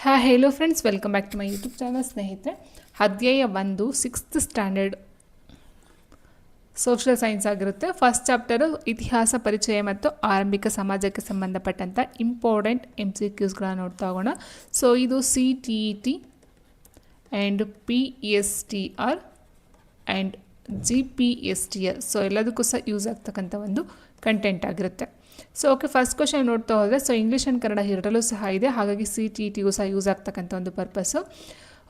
Hello friends, welcome back to my YouTube channel. ಸ್ನೇಹಿತರೆ, ಅಧ್ಯಾಯ 1 6th standard social science ಆಗಿರುತ್ತೆ. First chapter ಇತಿಹಾಸ ಪರಿಚಯ ಮತ್ತು ಆರಂಭಿಕ ಸಮಾಜಕ್ಕೆ ಸಂಬಂಧಪಟ್ಟಂಥ ಇಂಪಾರ್ಟೆಂಟ್ MCQಸ್ಗಳನ್ನ ನೋಡ್ತಾ ಹೋಗೋಣ. ಸೊ ಇದು CTET and PSTR and GPSTR, so ಎಲ್ಲದಕ್ಕೂ ಸಹ ಯೂಸ್ ಆಗ್ತಕ್ಕಂಥ ಒಂದು ಕಂಟೆಂಟ್ ಆಗಿರುತ್ತೆ. ಸೊ ಓಕೆ, ಫಸ್ಟ್ ಕ್ವಶನ್ ನೋಡ್ತಾ ಹೋದರೆ, ಸೊ ಇಂಗ್ಲೀಷ್ ಆ್ಯಂಡ್ ಕನ್ನಡ ಎರಡರಲ್ಲೂ ಸಹ ಇದೆ, ಹಾಗಾಗಿ CTETಗೂ ಸಹ ಯೂಸ್ ಆಗ್ತಕ್ಕಂಥ ಒಂದು ಪರ್ಪಸ್ಸು.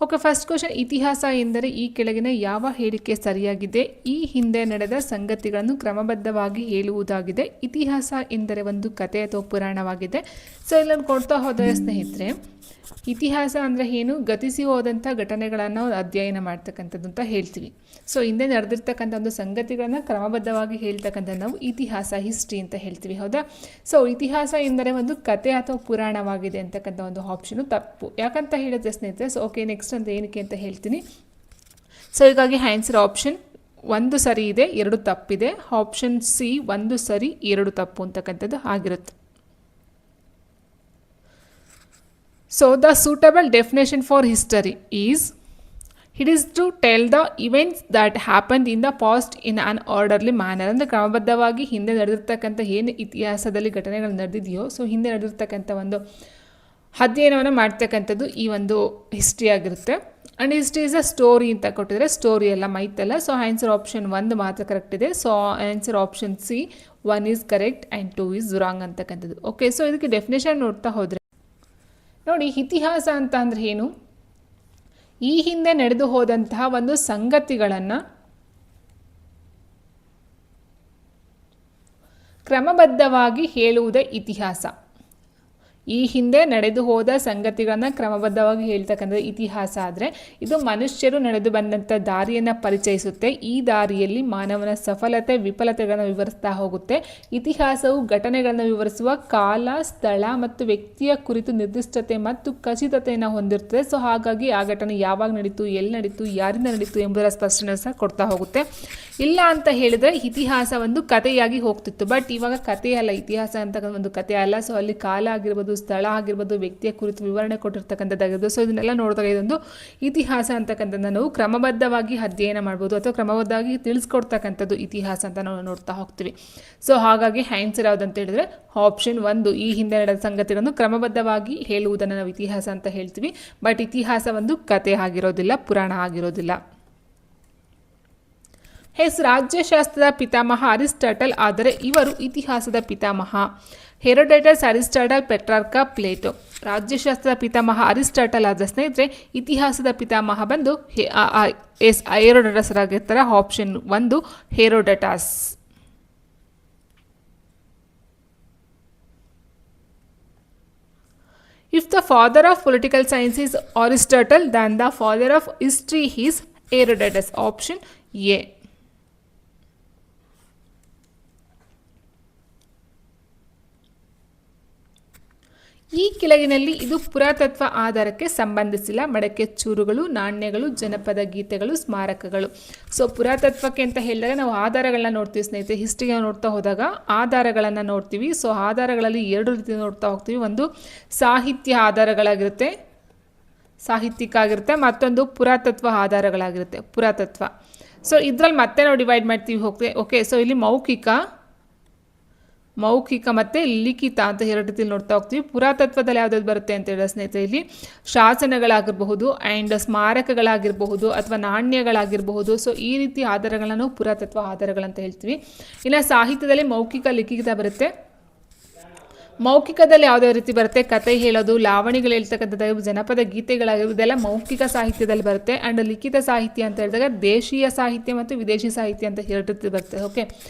ಓಕೆ, ಫಸ್ಟ್ ಕ್ವಶನ್, ಇತಿಹಾಸ ಎಂದರೆ ಈ ಕೆಳಗಿನ ಯಾವ ಹೇಳಿಕೆ ಸರಿಯಾಗಿದೆ? ಈ ಹಿಂದೆ ನಡೆದ ಸಂಗತಿಗಳನ್ನು ಕ್ರಮಬದ್ಧವಾಗಿ ಹೇಳುವುದಾಗಿದೆ. ಇತಿಹಾಸ ಎಂದರೆ ಒಂದು ಕಥೆ ಅಥವಾ ಪುರಾಣವಾಗಿದೆ. ಸೊ ಇಲ್ಲೊಂದು ಕೊಡ್ತಾ ಹೋದರೆ ಸ್ನೇಹಿತರೆ, ಇತಿಹಾಸ ಅಂದರೆ ಏನು? ಗತಿಸಿ ಹೋದಂಥ ಘಟನೆಗಳನ್ನು ಅಧ್ಯಯನ ಮಾಡ್ತಕ್ಕಂಥದ್ದು ಅಂತ ಹೇಳ್ತೀವಿ. ಸೊ ಹಿಂದೆ ನಡೆದಿರ್ತಕ್ಕಂಥ ಒಂದು ಸಂಗತಿಗಳನ್ನು ಕ್ರಮಬದ್ಧವಾಗಿ ಹೇಳ್ತಕ್ಕಂಥ ನಾವು ಇತಿಹಾಸ, ಹಿಸ್ಟ್ರಿ ಅಂತ ಹೇಳ್ತೀವಿ, ಹೌದಾ? ಸೊ ಇತಿಹಾಸ ಎಂದರೆ ಒಂದು ಕತೆ ಅಥವಾ ಪುರಾಣವಾಗಿದೆ ಅಂತಕ್ಕಂಥ ಒಂದು ಆಪ್ಷನು ತಪ್ಪು. ಯಾಕಂತ ಹೇಳಿದ್ರೆ ಸ್ನೇಹಿತರೆ, ಸೊ ಓಕೆ, ನೆಕ್ಸ್ಟ್ ಅಂತ ಏನಕ್ಕೆ ಅಂತ ಹೇಳ್ತೀನಿ. ಸೊ ಹೀಗಾಗಿ ಆನ್ಸರ್ ಆಪ್ಷನ್ 1 ಸರಿ ಇದೆ, 2 ತಪ್ಪಿದೆ. ಆಪ್ಷನ್ C 1 ಸರಿ 2 ತಪ್ಪು ಅಂತಕ್ಕಂಥದ್ದು ಆಗಿರುತ್ತೆ. So the suitable definition for history is, it is to tell the events that happened in the past in an orderly manner. ಅಂದರೆ ಕ್ರಮಬದ್ಧವಾಗಿ ಹಿಂದೆ ನಡೆದಿರ್ತಕ್ಕಂಥ ಏನು ಇತಿಹಾಸದಲ್ಲಿ ಘಟನೆಗಳು ನಡೆದಿದೆಯೋ, ಸೊ ಹಿಂದೆ ನಡೆದಿರ್ತಕ್ಕಂಥ ಒಂದು ಅಧ್ಯಯನವನ್ನು ಮಾಡ್ತಕ್ಕಂಥದ್ದು ಈ ಒಂದು ಹಿಸ್ಟ್ರಿ ಆಗಿರುತ್ತೆ. And history is a story ಅಂತ ಕೊಟ್ಟಿದ್ರೆ, ಸ್ಟೋರಿ ಎಲ್ಲ ಮೈತಲ್ಲ. ಸೊ ಆನ್ಸರ್ ಆಪ್ಷನ್ 1 ಮಾತ್ರ ಕರೆಕ್ಟ್ ಇದೆ. So answer option C 1 is correct and 2 is wrong ಅಂತಕ್ಕಂಥದ್ದು. ಓಕೆ, ಸೊ ಇದಕ್ಕೆ ಡೆಫಿನೇಷನ್ ನೋಡ್ತಾ ಹೋದರೆ ನೋಡಿ, ಇತಿಹಾಸ ಅಂತ ಅಂದರೆ ಏನು? ಈ ಹಿಂದೆ ನಡೆದು ಹೋದಂತಹ ಒಂದು ಸಂಗತಿಗಳನ್ನು ಕ್ರಮಬದ್ಧವಾಗಿ ಹೇಳುವುದೇ ಇತಿಹಾಸ. ಈ ಹಿಂದೆ ನಡೆದು ಹೋದ ಸಂಗತಿಗಳನ್ನು ಕ್ರಮಬದ್ಧವಾಗಿ ಹೇಳ್ತಕ್ಕಂಥದ್ದು ಇತಿಹಾಸ ಆದರೆ, ಇದು ಮನುಷ್ಯರು ನಡೆದು ಬಂದಂಥ ದಾರಿಯನ್ನು ಪರಿಚಯಿಸುತ್ತೆ. ಈ ದಾರಿಯಲ್ಲಿ ಮಾನವನ ಸಫಲತೆ ವಿಫಲತೆಗಳನ್ನು ವಿವರಿಸ್ತಾ ಹೋಗುತ್ತೆ. ಇತಿಹಾಸವು ಘಟನೆಗಳನ್ನು ವಿವರಿಸುವ ಕಾಲ, ಸ್ಥಳ ಮತ್ತು ವ್ಯಕ್ತಿಯ ಕುರಿತು ನಿರ್ದಿಷ್ಟತೆ ಮತ್ತು ಖಚಿತತೆಯನ್ನು ಹೊಂದಿರುತ್ತದೆ. ಸೊ ಹಾಗಾಗಿ ಆ ಘಟನೆ ಯಾವಾಗ ನಡೀತು, ಎಲ್ಲಿ ನಡೀತು, ಯಾರಿಂದ ನಡೀತು ಎಂಬುದರ ಸ್ಪಷ್ಟನೆ ಸಹ ಕೊಡ್ತಾ ಹೋಗುತ್ತೆ. ಇಲ್ಲ ಅಂತ ಹೇಳಿದರೆ ಇತಿಹಾಸ ಒಂದು ಕಥೆಯಾಗಿ ಹೋಗ್ತಿತ್ತು. ಬಟ್ ಇವಾಗ ಕಥೆ ಅಲ್ಲ, ಇತಿಹಾಸ ಅಂತ ಒಂದು ಕಥೆ ಅಲ್ಲ. ಸೊ ಅಲ್ಲಿ ಕಾಲ ಆಗಿರ್ಬೋದು, ಸ್ಥಳ ಆಗಿರ್ಬೋದು, ವ್ಯಕ್ತಿಯ ಕುರಿತು ವಿವರಣೆ ಕೊಟ್ಟಿರ್ತಕ್ಕಂಥದ್ದಾಗಿರ್ಬೋದು. ಸೊ ಇದನ್ನೆಲ್ಲ ನೋಡಿದಾಗ ಇದೊಂದು ಇತಿಹಾಸ ಅಂತಕ್ಕಂಥದ್ದನ್ನು ನಾವು ಕ್ರಮಬದ್ಧವಾಗಿ ಅಧ್ಯಯನ ಮಾಡ್ಬೋದು ಅಥವಾ ಕ್ರಮಬದ್ಧವಾಗಿ ತಿಳಿಸ್ಕೊಡ್ತಕ್ಕಂಥದ್ದು ಇತಿಹಾಸ ಅಂತ ನಾವು ನೋಡ್ತಾ ಹೋಗ್ತೀವಿ. ಸೊ ಹಾಗಾಗಿ ಆನ್ಸರ್ ಯಾವುದಂತ ಹೇಳಿದ್ರೆ ಆಪ್ಷನ್ 1, ಈ ಹಿಂದೆ ನಡೆದ ಸಂಗತಿಗಳನ್ನು ಕ್ರಮಬದ್ಧವಾಗಿ ಹೇಳುವುದನ್ನು ನಾವು ಇತಿಹಾಸ ಅಂತ ಹೇಳ್ತೀವಿ. ಬಟ್ ಇತಿಹಾಸ ಒಂದು ಕಥೆ ಆಗಿರೋದಿಲ್ಲ, ಪುರಾಣ ಆಗಿರೋದಿಲ್ಲ. ರಾಜ್ಯಶಾಸ್ತ್ರದ ಪಿತಾಮಹ ಅರಿಸ್ಟಾಟಲ್, ಆದರೆ ಇವರು ಇತಿಹಾಸದ ಪಿತಾಮಹ. Herodotus, Aristotle, Petrarch, Plato. ರಾಜ್ಯಶಾಸ್ತ್ರದ ಪಿತಾಮಹ ಅರಿಸ್ಟಾಟಲ್ ಆದ ಸ್ನೇಹಿತರೆ, ಇತಿಹಾಸದ ಪಿತಾಮಹ ಬಂದು ಹೆರೋಡೋಟಸ್ ಆಗಿರ್ತಾರೆ. Option 1 Herodotus. If the father of political science is Aristotle, then the father of history is Herodotus. Option A. ಈ ಕೆಳಗಿನಲ್ಲಿ ಇದು ಪುರಾತತ್ವ ಆಧಾರಕ್ಕೆ ಸಂಬಂಧಿಸಿಲ್ಲ. ಮಡಕೆ ಚೂರುಗಳು, ನಾಣ್ಯಗಳು, ಜನಪದ ಗೀತೆಗಳು, ಸ್ಮಾರಕಗಳು. ಸೊ ಪುರಾತತ್ವಕ್ಕೆ ಅಂತ ಹೇಳಿದಾಗ ನಾವು ಆಧಾರಗಳನ್ನ ನೋಡ್ತೀವಿ ಸ್ನೇಹಿತರೆ. ಹಿಸ್ಟ್ರಿಗೆ ನೋಡ್ತಾ ಹೋದಾಗ ಆಧಾರಗಳನ್ನು ನೋಡ್ತೀವಿ. ಸೊ ಆಧಾರಗಳಲ್ಲಿ 2 ರೀತಿ ನೋಡ್ತಾ ಹೋಗ್ತೀವಿ. ಒಂದು ಸಾಹಿತ್ಯ ಆಧಾರಗಳಾಗಿರುತ್ತೆ, ಸಾಹಿತ್ಯಿಕ ಆಗಿರುತ್ತೆ. ಮತ್ತೊಂದು ಪುರಾತತ್ವ ಆಧಾರಗಳಾಗಿರುತ್ತೆ, ಪುರಾತತ್ವ. ಸೊ ಇದರಲ್ಲಿ ಮತ್ತೆ ನಾವು ಡಿವೈಡ್ ಮಾಡ್ತೀವಿ ಹೋಗ್ತೀವಿ. ಓಕೆ, ಸೊ ಇಲ್ಲಿ ಮೌಖಿಕ ಮತ್ತು ಲಿಖಿತ ಅಂತ 2 ರೀತಿಯಲ್ಲಿ ನೋಡ್ತಾ ಹೋಗ್ತೀವಿ. ಪುರಾತತ್ವದಲ್ಲಿ ಯಾವುದಾದ್ರು ಬರುತ್ತೆ ಅಂತ ಹೇಳಿದ್ರೆ ಸ್ನೇಹಿತರೆ, ಇಲ್ಲಿ ಶಾಸನಗಳಾಗಿರಬಹುದು ಆ್ಯಂಡ್ ಸ್ಮಾರಕಗಳಾಗಿರಬಹುದು ಅಥವಾ ನಾಣ್ಯಗಳಾಗಿರಬಹುದು. ಸೊ ಈ ರೀತಿ ಆಧಾರಗಳನ್ನು ನಾವು ಪುರಾತತ್ವ ಆಧಾರಗಳಂತ ಹೇಳ್ತೀವಿ. ಇನ್ನು ಸಾಹಿತ್ಯದಲ್ಲಿ ಮೌಖಿಕ, ಲಿಖಿತ ಬರುತ್ತೆ. ಮೌಖಿಕದಲ್ಲಿ ಯಾವುದೇ ರೀತಿ ಬರುತ್ತೆ, ಕತೆ ಹೇಳೋದು, ಲಾವಣಿಗಳು ಹೇಳ್ತಕ್ಕಂಥದ್ದು, ಜನಪದ ಗೀತೆಗಳಾಗಿರ್ಬೋದು, ಇದೆಲ್ಲ ಮೌಖಿಕ ಸಾಹಿತ್ಯದಲ್ಲಿ ಬರುತ್ತೆ. ಆ್ಯಂಡ್ ಲಿಖಿತ ಸಾಹಿತ್ಯ ಅಂತ ಹೇಳಿದಾಗ ದೇಶೀಯ ಸಾಹಿತ್ಯ ಮತ್ತು ವಿದೇಶಿ ಸಾಹಿತ್ಯ ಅಂತ 2 ರೀತಿ ಬರುತ್ತೆ. ಓಕೆ,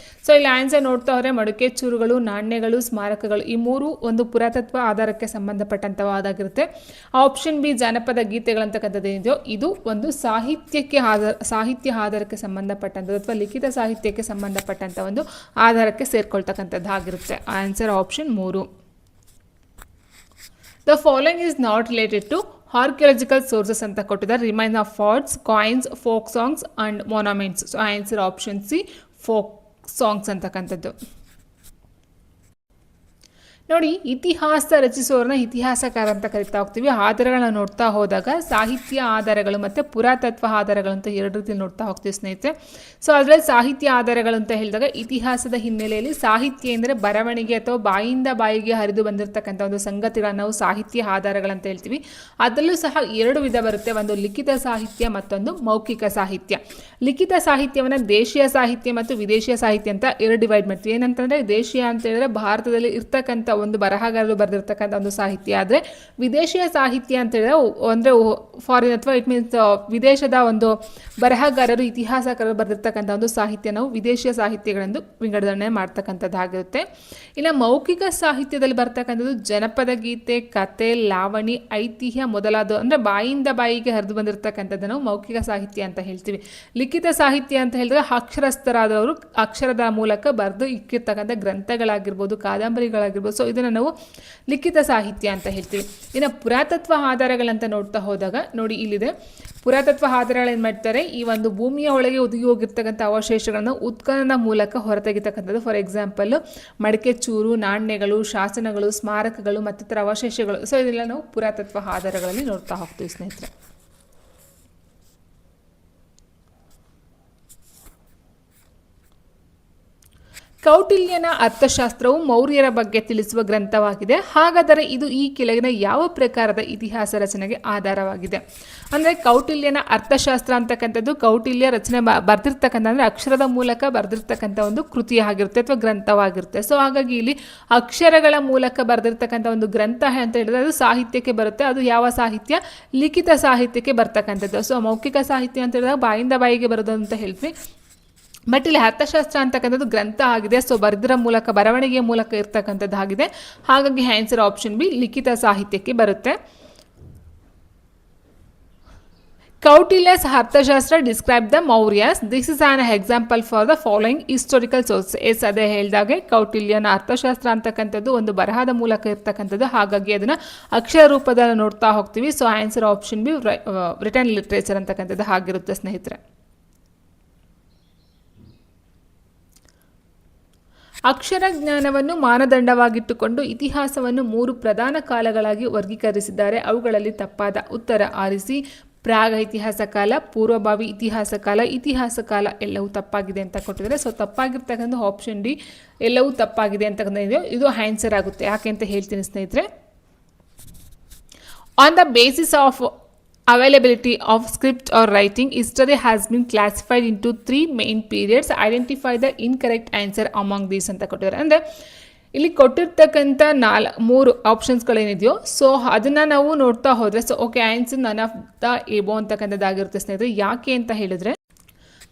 ಸೊ ಇಲ್ಲಿ ಆನ್ಸರ್ ನೋಡ್ತಾ ಹೋದರೆ ಮಡಿಕೆ ಚೂರುಗಳು, ನಾಣ್ಯಗಳು, ಸ್ಮಾರಕಗಳು, ಈ 3 ಒಂದು ಪುರಾತತ್ವ ಆಧಾರಕ್ಕೆ ಸಂಬಂಧಪಟ್ಟಂಥವಾದಾಗಿರುತ್ತೆ. ಆಪ್ಷನ್ B ಜಾನಪದ ಗೀತೆಗಳಂತಕ್ಕಂಥದ್ದು ಏನಿದೆಯೋ ಇದು ಒಂದು ಸಾಹಿತ್ಯ ಆಧಾರಕ್ಕೆ ಸಂಬಂಧಪಟ್ಟಂಥದ್ದು ಅಥವಾ ಲಿಖಿತ ಸಾಹಿತ್ಯಕ್ಕೆ ಸಂಬಂಧಪಟ್ಟಂಥ ಒಂದು ಆಧಾರಕ್ಕೆ ಸೇರ್ಕೊಳ್ತಕ್ಕಂಥದ್ದಾಗಿರುತ್ತೆ. Answer option 3. The following is not related to archaeological sources ಅಂತ ಕೊಟ್ಟಿದ್ದಾರೆ. Remains of forts, coins, folk songs and monuments. So answer option C folk songs ಅಂತಕ್ಕಂಥದ್ದು. ನೋಡಿ, ಇತಿಹಾಸ ರಚಿಸೋರನ್ನ ಇತಿಹಾಸಕಾರ ಅಂತ ಕರಿತಾ ಹೋಗ್ತೀವಿ. ಆಧಾರಗಳನ್ನ ನೋಡ್ತಾ ಹೋದಾಗ ಸಾಹಿತ್ಯ ಆಧಾರಗಳು ಮತ್ತು ಪುರಾತತ್ವ ಆಧಾರಗಳು ಅಂತ ಎರಡು ರೀತಿ ನೋಡ್ತಾ ಹೋಗ್ತೀವಿ ಸ್ನೇಹಿತರೆ. ಸೊ ಅದರಲ್ಲಿ ಸಾಹಿತ್ಯ ಆಧಾರಗಳು ಅಂತ ಹೇಳಿದಾಗ ಇತಿಹಾಸದ ಹಿನ್ನೆಲೆಯಲ್ಲಿ ಸಾಹಿತ್ಯ ಅಂದರೆ ಬರವಣಿಗೆ ಅಥವಾ ಬಾಯಿಂದ ಬಾಯಿಗೆ ಹರಿದು ಬಂದಿರತಕ್ಕಂಥ ಒಂದು ಸಂಗತಿಗಳನ್ನು ನಾವು ಸಾಹಿತ್ಯ ಆಧಾರಗಳಂತ ಹೇಳ್ತೀವಿ. ಅದರಲ್ಲೂ ಸಹ ಎರಡು ವಿಧ ಬರುತ್ತೆ, ಒಂದು ಲಿಖಿತ ಸಾಹಿತ್ಯ, ಮತ್ತೊಂದು ಮೌಖಿಕ ಸಾಹಿತ್ಯ. ಲಿಖಿತ ಸಾಹಿತ್ಯವನ್ನು ದೇಶೀಯ ಸಾಹಿತ್ಯ ಮತ್ತು ವಿದೇಶೀಯ ಸಾಹಿತ್ಯ ಅಂತ ಎರಡು ಡಿವೈಡ್ ಮಾಡ್ತೀವಿ. ಏನಂತಂದರೆ ದೇಶೀಯ ಅಂತ ಹೇಳಿದ್ರೆ ಭಾರತದಲ್ಲಿ ಇರ್ತಕ್ಕಂಥ ಒಂದು ಬರಹಗಾರರು ಬರೆದಿರ್ತಕ್ಕಂಥ ಒಂದು ಸಾಹಿತ್ಯ. ಆದರೆ ವಿದೇಶಿಯ ಸಾಹಿತ್ಯ ಅಂತ ಹೇಳಿದ್ರೆ ಅಂದರೆ ಫಾರಿನ್ ಅಥವಾ ಇಟ್ ಮೀನ್ಸ್ ವಿದೇಶದ ಒಂದು ಬರಹಗಾರರು ಇತಿಹಾಸಕಾರರು ಬರೆದಿರ್ತಕ್ಕಂಥ ಒಂದು ಸಾಹಿತ್ಯ ನಾವು ವಿದೇಶಿಯ ಸಾಹಿತ್ಯಗಳೆಂದು ವಿಂಗಡಣೆ ಮಾಡ್ತಕ್ಕಂಥದ್ದಾಗಿರುತ್ತೆ. ಇನ್ನು ಮೌಖಿಕ ಸಾಹಿತ್ಯದಲ್ಲಿ ಬರ್ತಕ್ಕಂಥದ್ದು ಜನಪದ ಗೀತೆ, ಕತೆ, ಲಾವಣಿ, ಐತಿಹ್ಯ ಮೊದಲಾದ ಅಂದರೆ ಬಾಯಿಂದ ಬಾಯಿಗೆ ಹರಿದು ಬಂದಿರತಕ್ಕಂಥದ್ದನ್ನು ಮೌಖಿಕ ಸಾಹಿತ್ಯ ಅಂತ ಹೇಳ್ತೀವಿ. ಲಿಖಿತ ಸಾಹಿತ್ಯ ಅಂತ ಹೇಳಿದ್ರೆ ಅಕ್ಷರಸ್ಥರಾದವರು ಅಕ್ಷರದ ಮೂಲಕ ಬರೆದು ಇಕ್ಕಿರ್ತಕ್ಕಂಥ ಗ್ರಂಥಗಳಾಗಿರ್ಬೋದು, ಕಾದಂಬರಿಗಳಾಗಿರ್ಬೋದು. ಸೊ ಇದನ್ನು ನಾವು ಲಿಖಿತ ಸಾಹಿತ್ಯ ಅಂತ ಹೇಳ್ತೀವಿ. ಇನ್ನು ಪುರಾತತ್ವ ಆಧಾರಗಳಂತ ನೋಡ್ತಾ ಹೋದಾಗ ನೋಡಿ, ಇಲ್ಲಿದೆ ಪುರಾತತ್ವ ಆಧಾರಗಳು ಏನು ಮಾಡ್ತಾರೆ, ಈ ಒಂದು ಭೂಮಿಯ ಒಳಗೆ ಒದಗಿ ಹೋಗಿರ್ತಕ್ಕಂಥ ಅವಶೇಷಗಳನ್ನು ಉತ್ಖನನ ಮೂಲಕ ಹೊರತೆಗಿತಕ್ಕಂಥದ್ದು. ಫಾರ್ ಎಕ್ಸಾಂಪಲ್ ಮಡಿಕೆ ಚೂರು, ನಾಣ್ಯಗಳು, ಶಾಸನಗಳು, ಸ್ಮಾರಕಗಳು ಮತ್ತಿತರ ಅವಶೇಷಗಳು. ಸೊ ಇದೆಲ್ಲ ನಾವು ಪುರಾತತ್ವ ಆಧಾರಗಳಲ್ಲಿ ನೋಡ್ತಾ ಹೋಗ್ತೀವಿ ಸ್ನೇಹಿತರೆ. ಕೌಟಿಲ್ಯನ ಅರ್ಥಶಾಸ್ತ್ರವು ಮೌರ್ಯರ ಬಗ್ಗೆ ತಿಳಿಸುವ ಗ್ರಂಥವಾಗಿದೆ. ಹಾಗಾದರೆ ಇದು ಈ ಕೆಳಗಿನ ಯಾವ ಪ್ರಕಾರದ ಇತಿಹಾಸ ರಚನೆಗೆ ಆಧಾರವಾಗಿದೆ? ಅಂದರೆ ಕೌಟಿಲ್ಯನ ಅರ್ಥಶಾಸ್ತ್ರ ಅಂತಕ್ಕಂಥದ್ದು ಕೌಟಿಲ್ಯ ರಚನೆ ಬರ್ದಿರ್ತಕ್ಕಂಥ ಅಂದರೆ ಅಕ್ಷರದ ಮೂಲಕ ಬರೆದಿರ್ತಕ್ಕಂಥ ಒಂದು ಕೃತಿ ಆಗಿರುತ್ತೆ ಅಥವಾ ಗ್ರಂಥವಾಗಿರುತ್ತೆ. ಸೊ ಹಾಗಾಗಿ ಇಲ್ಲಿ ಅಕ್ಷರಗಳ ಮೂಲಕ ಬರೆದಿರ್ತಕ್ಕಂಥ ಒಂದು ಗ್ರಂಥ ಅಂತ ಹೇಳಿದ್ರೆ ಅದು ಸಾಹಿತ್ಯಕ್ಕೆ ಬರುತ್ತೆ. ಅದು ಯಾವ ಸಾಹಿತ್ಯ? ಲಿಖಿತ ಸಾಹಿತ್ಯಕ್ಕೆ ಬರ್ತಕ್ಕಂಥದ್ದು. ಸೊ ಮೌಖಿಕ ಸಾಹಿತ್ಯ ಅಂತ ಹೇಳಿದಾಗ ಬಾಯಿಂದ ಬಾಯಿಗೆ ಬರೋದು ಅಂತ ಹೇಳ್ತೀವಿ. ಬಟ್ ಇಲ್ಲಿ ಅರ್ಥಶಾಸ್ತ್ರ ಅಂತಕ್ಕಂಥದ್ದು ಗ್ರಂಥ ಆಗಿದೆ. ಸೊ ಬರೆದರ ಮೂಲಕ, ಬರವಣಿಗೆಯ ಮೂಲಕ ಇರ್ತಕ್ಕಂಥದ್ದಾಗಿದೆ. ಹಾಗಾಗಿ ಆನ್ಸರ್ ಆಪ್ಷನ್ ಬಿ ಲಿಖಿತ ಸಾಹಿತ್ಯಕ್ಕೆ ಬರುತ್ತೆ. Kautilya's Arthashastra describe the Mauryas. This is an example for the following historical source. ಅದೇ ಹೇಳಿದಾಗೆ ಕೌಟಿಲ್ಯನ ಅರ್ಥಶಾಸ್ತ್ರ ಅಂತಕ್ಕಂಥದ್ದು ಒಂದು ಬರಹದ ಮೂಲಕ ಇರ್ತಕ್ಕಂಥದ್ದು. ಹಾಗಾಗಿ ಅದನ್ನು ಅಕ್ಷರ ರೂಪದಲ್ಲಿ ನೋಡ್ತಾ ಹೋಗ್ತೀವಿ. So answer option B written literature ಅಂತಕ್ಕಂಥದ್ದು ಆಗಿರುತ್ತೆ ಸ್ನೇಹಿತರೆ. ಅಕ್ಷರ ಜ್ಞಾನವನ್ನು ಮಾನದಂಡವಾಗಿಟ್ಟುಕೊಂಡು ಇತಿಹಾಸವನ್ನು 3 ಪ್ರಧಾನ ಕಾಲಗಳಾಗಿ ವರ್ಗೀಕರಿಸಿದ್ದಾರೆ. ಅವುಗಳಲ್ಲಿ ತಪ್ಪಾದ ಉತ್ತರ ಆರಿಸಿ. ಪ್ರಾಗ ಇತಿಹಾಸ ಕಾಲ, ಪೂರ್ವಭಾವಿ ಇತಿಹಾಸ ಕಾಲ, ಇತಿಹಾಸ ಕಾಲ ಎಲ್ಲವೂ ತಪ್ಪಾಗಿದೆ ಅಂತ ಕೊಟ್ಟಿದ್ದಾರೆ. ಸೊ ತಪ್ಪಾಗಿರ್ತಕ್ಕಂಥ ಆಪ್ಷನ್ ಡಿ ಎಲ್ಲವೂ ತಪ್ಪಾಗಿದೆ ಅಂತಕ್ಕಂಥ ಇದು ಆನ್ಸರ್ ಆಗುತ್ತೆ. ಯಾಕೆ ಅಂತ ಹೇಳ್ತೀನಿ ಸ್ನೇಹಿತರೆ. On the basis of availability of script or writing, history has been classified into 3 main periods. Identify the incorrect answer among these ಅಂತ ಕೊಟ್ಟಿದ್ದಾರೆ. ಅಂದರೆ ಇಲ್ಲಿ ಕೊಟ್ಟಿರ್ತಕ್ಕಂಥ 3 ಆಪ್ಷನ್ಸ್ಗಳೇನಿದೆಯೋ ಸೊ ಅದನ್ನು ನಾವು ನೋಡ್ತಾ ಹೋದರೆ so okay answer none of the above ಅಂತಕ್ಕಂಥದ್ದಾಗಿರುತ್ತೆ ಸ್ನೇಹಿತರೆ. ಯಾಕೆ ಅಂತ ಹೇಳಿದ್ರೆ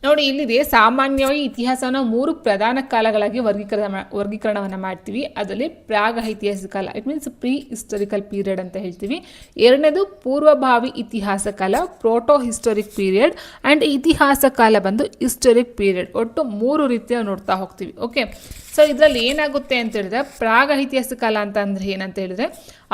ನೋಡಿ, ಇಲ್ಲಿದೆ ಸಾಮಾನ್ಯವಾಗಿ ಇತಿಹಾಸವನ್ನು 3 ಪ್ರಧಾನ ಕಾಲಗಳಾಗಿ ವರ್ಗೀಕರಣವನ್ನು ಮಾಡ್ತೀವಿ. ಅದರಲ್ಲಿ ಪ್ರಾಗ ಐತಿಹಾಸಿಕ ಕಾಲ, it means pre historical period ಅಂತ ಹೇಳ್ತೀವಿ. ಎರಡನೇದು ಪೂರ್ವಭಾವಿ ಇತಿಹಾಸ ಕಾಲ, ಪ್ರೋಟೋ ಹಿಸ್ಟೋರಿಕ್ ಪೀರಿಯಡ್, ಆ್ಯಂಡ್ ಇತಿಹಾಸ ಕಾಲ ಬಂದು ಹಿಸ್ಟೋರಿಕ್ ಪೀರಿಯಡ್. ಒಟ್ಟು 3 ರೀತಿಯ ನೋಡ್ತಾ ಹೋಗ್ತೀವಿ. ಓಕೆ, ಸೊ ಇದರಲ್ಲಿ ಏನಾಗುತ್ತೆ ಅಂತ ಹೇಳಿದ್ರೆ ಪ್ರಾಗ ಐತಿಹಾಸಿಕ ಕಾಲ ಅಂತ ಅಂದರೆ ಏನಂತ ಹೇಳಿದ್ರೆ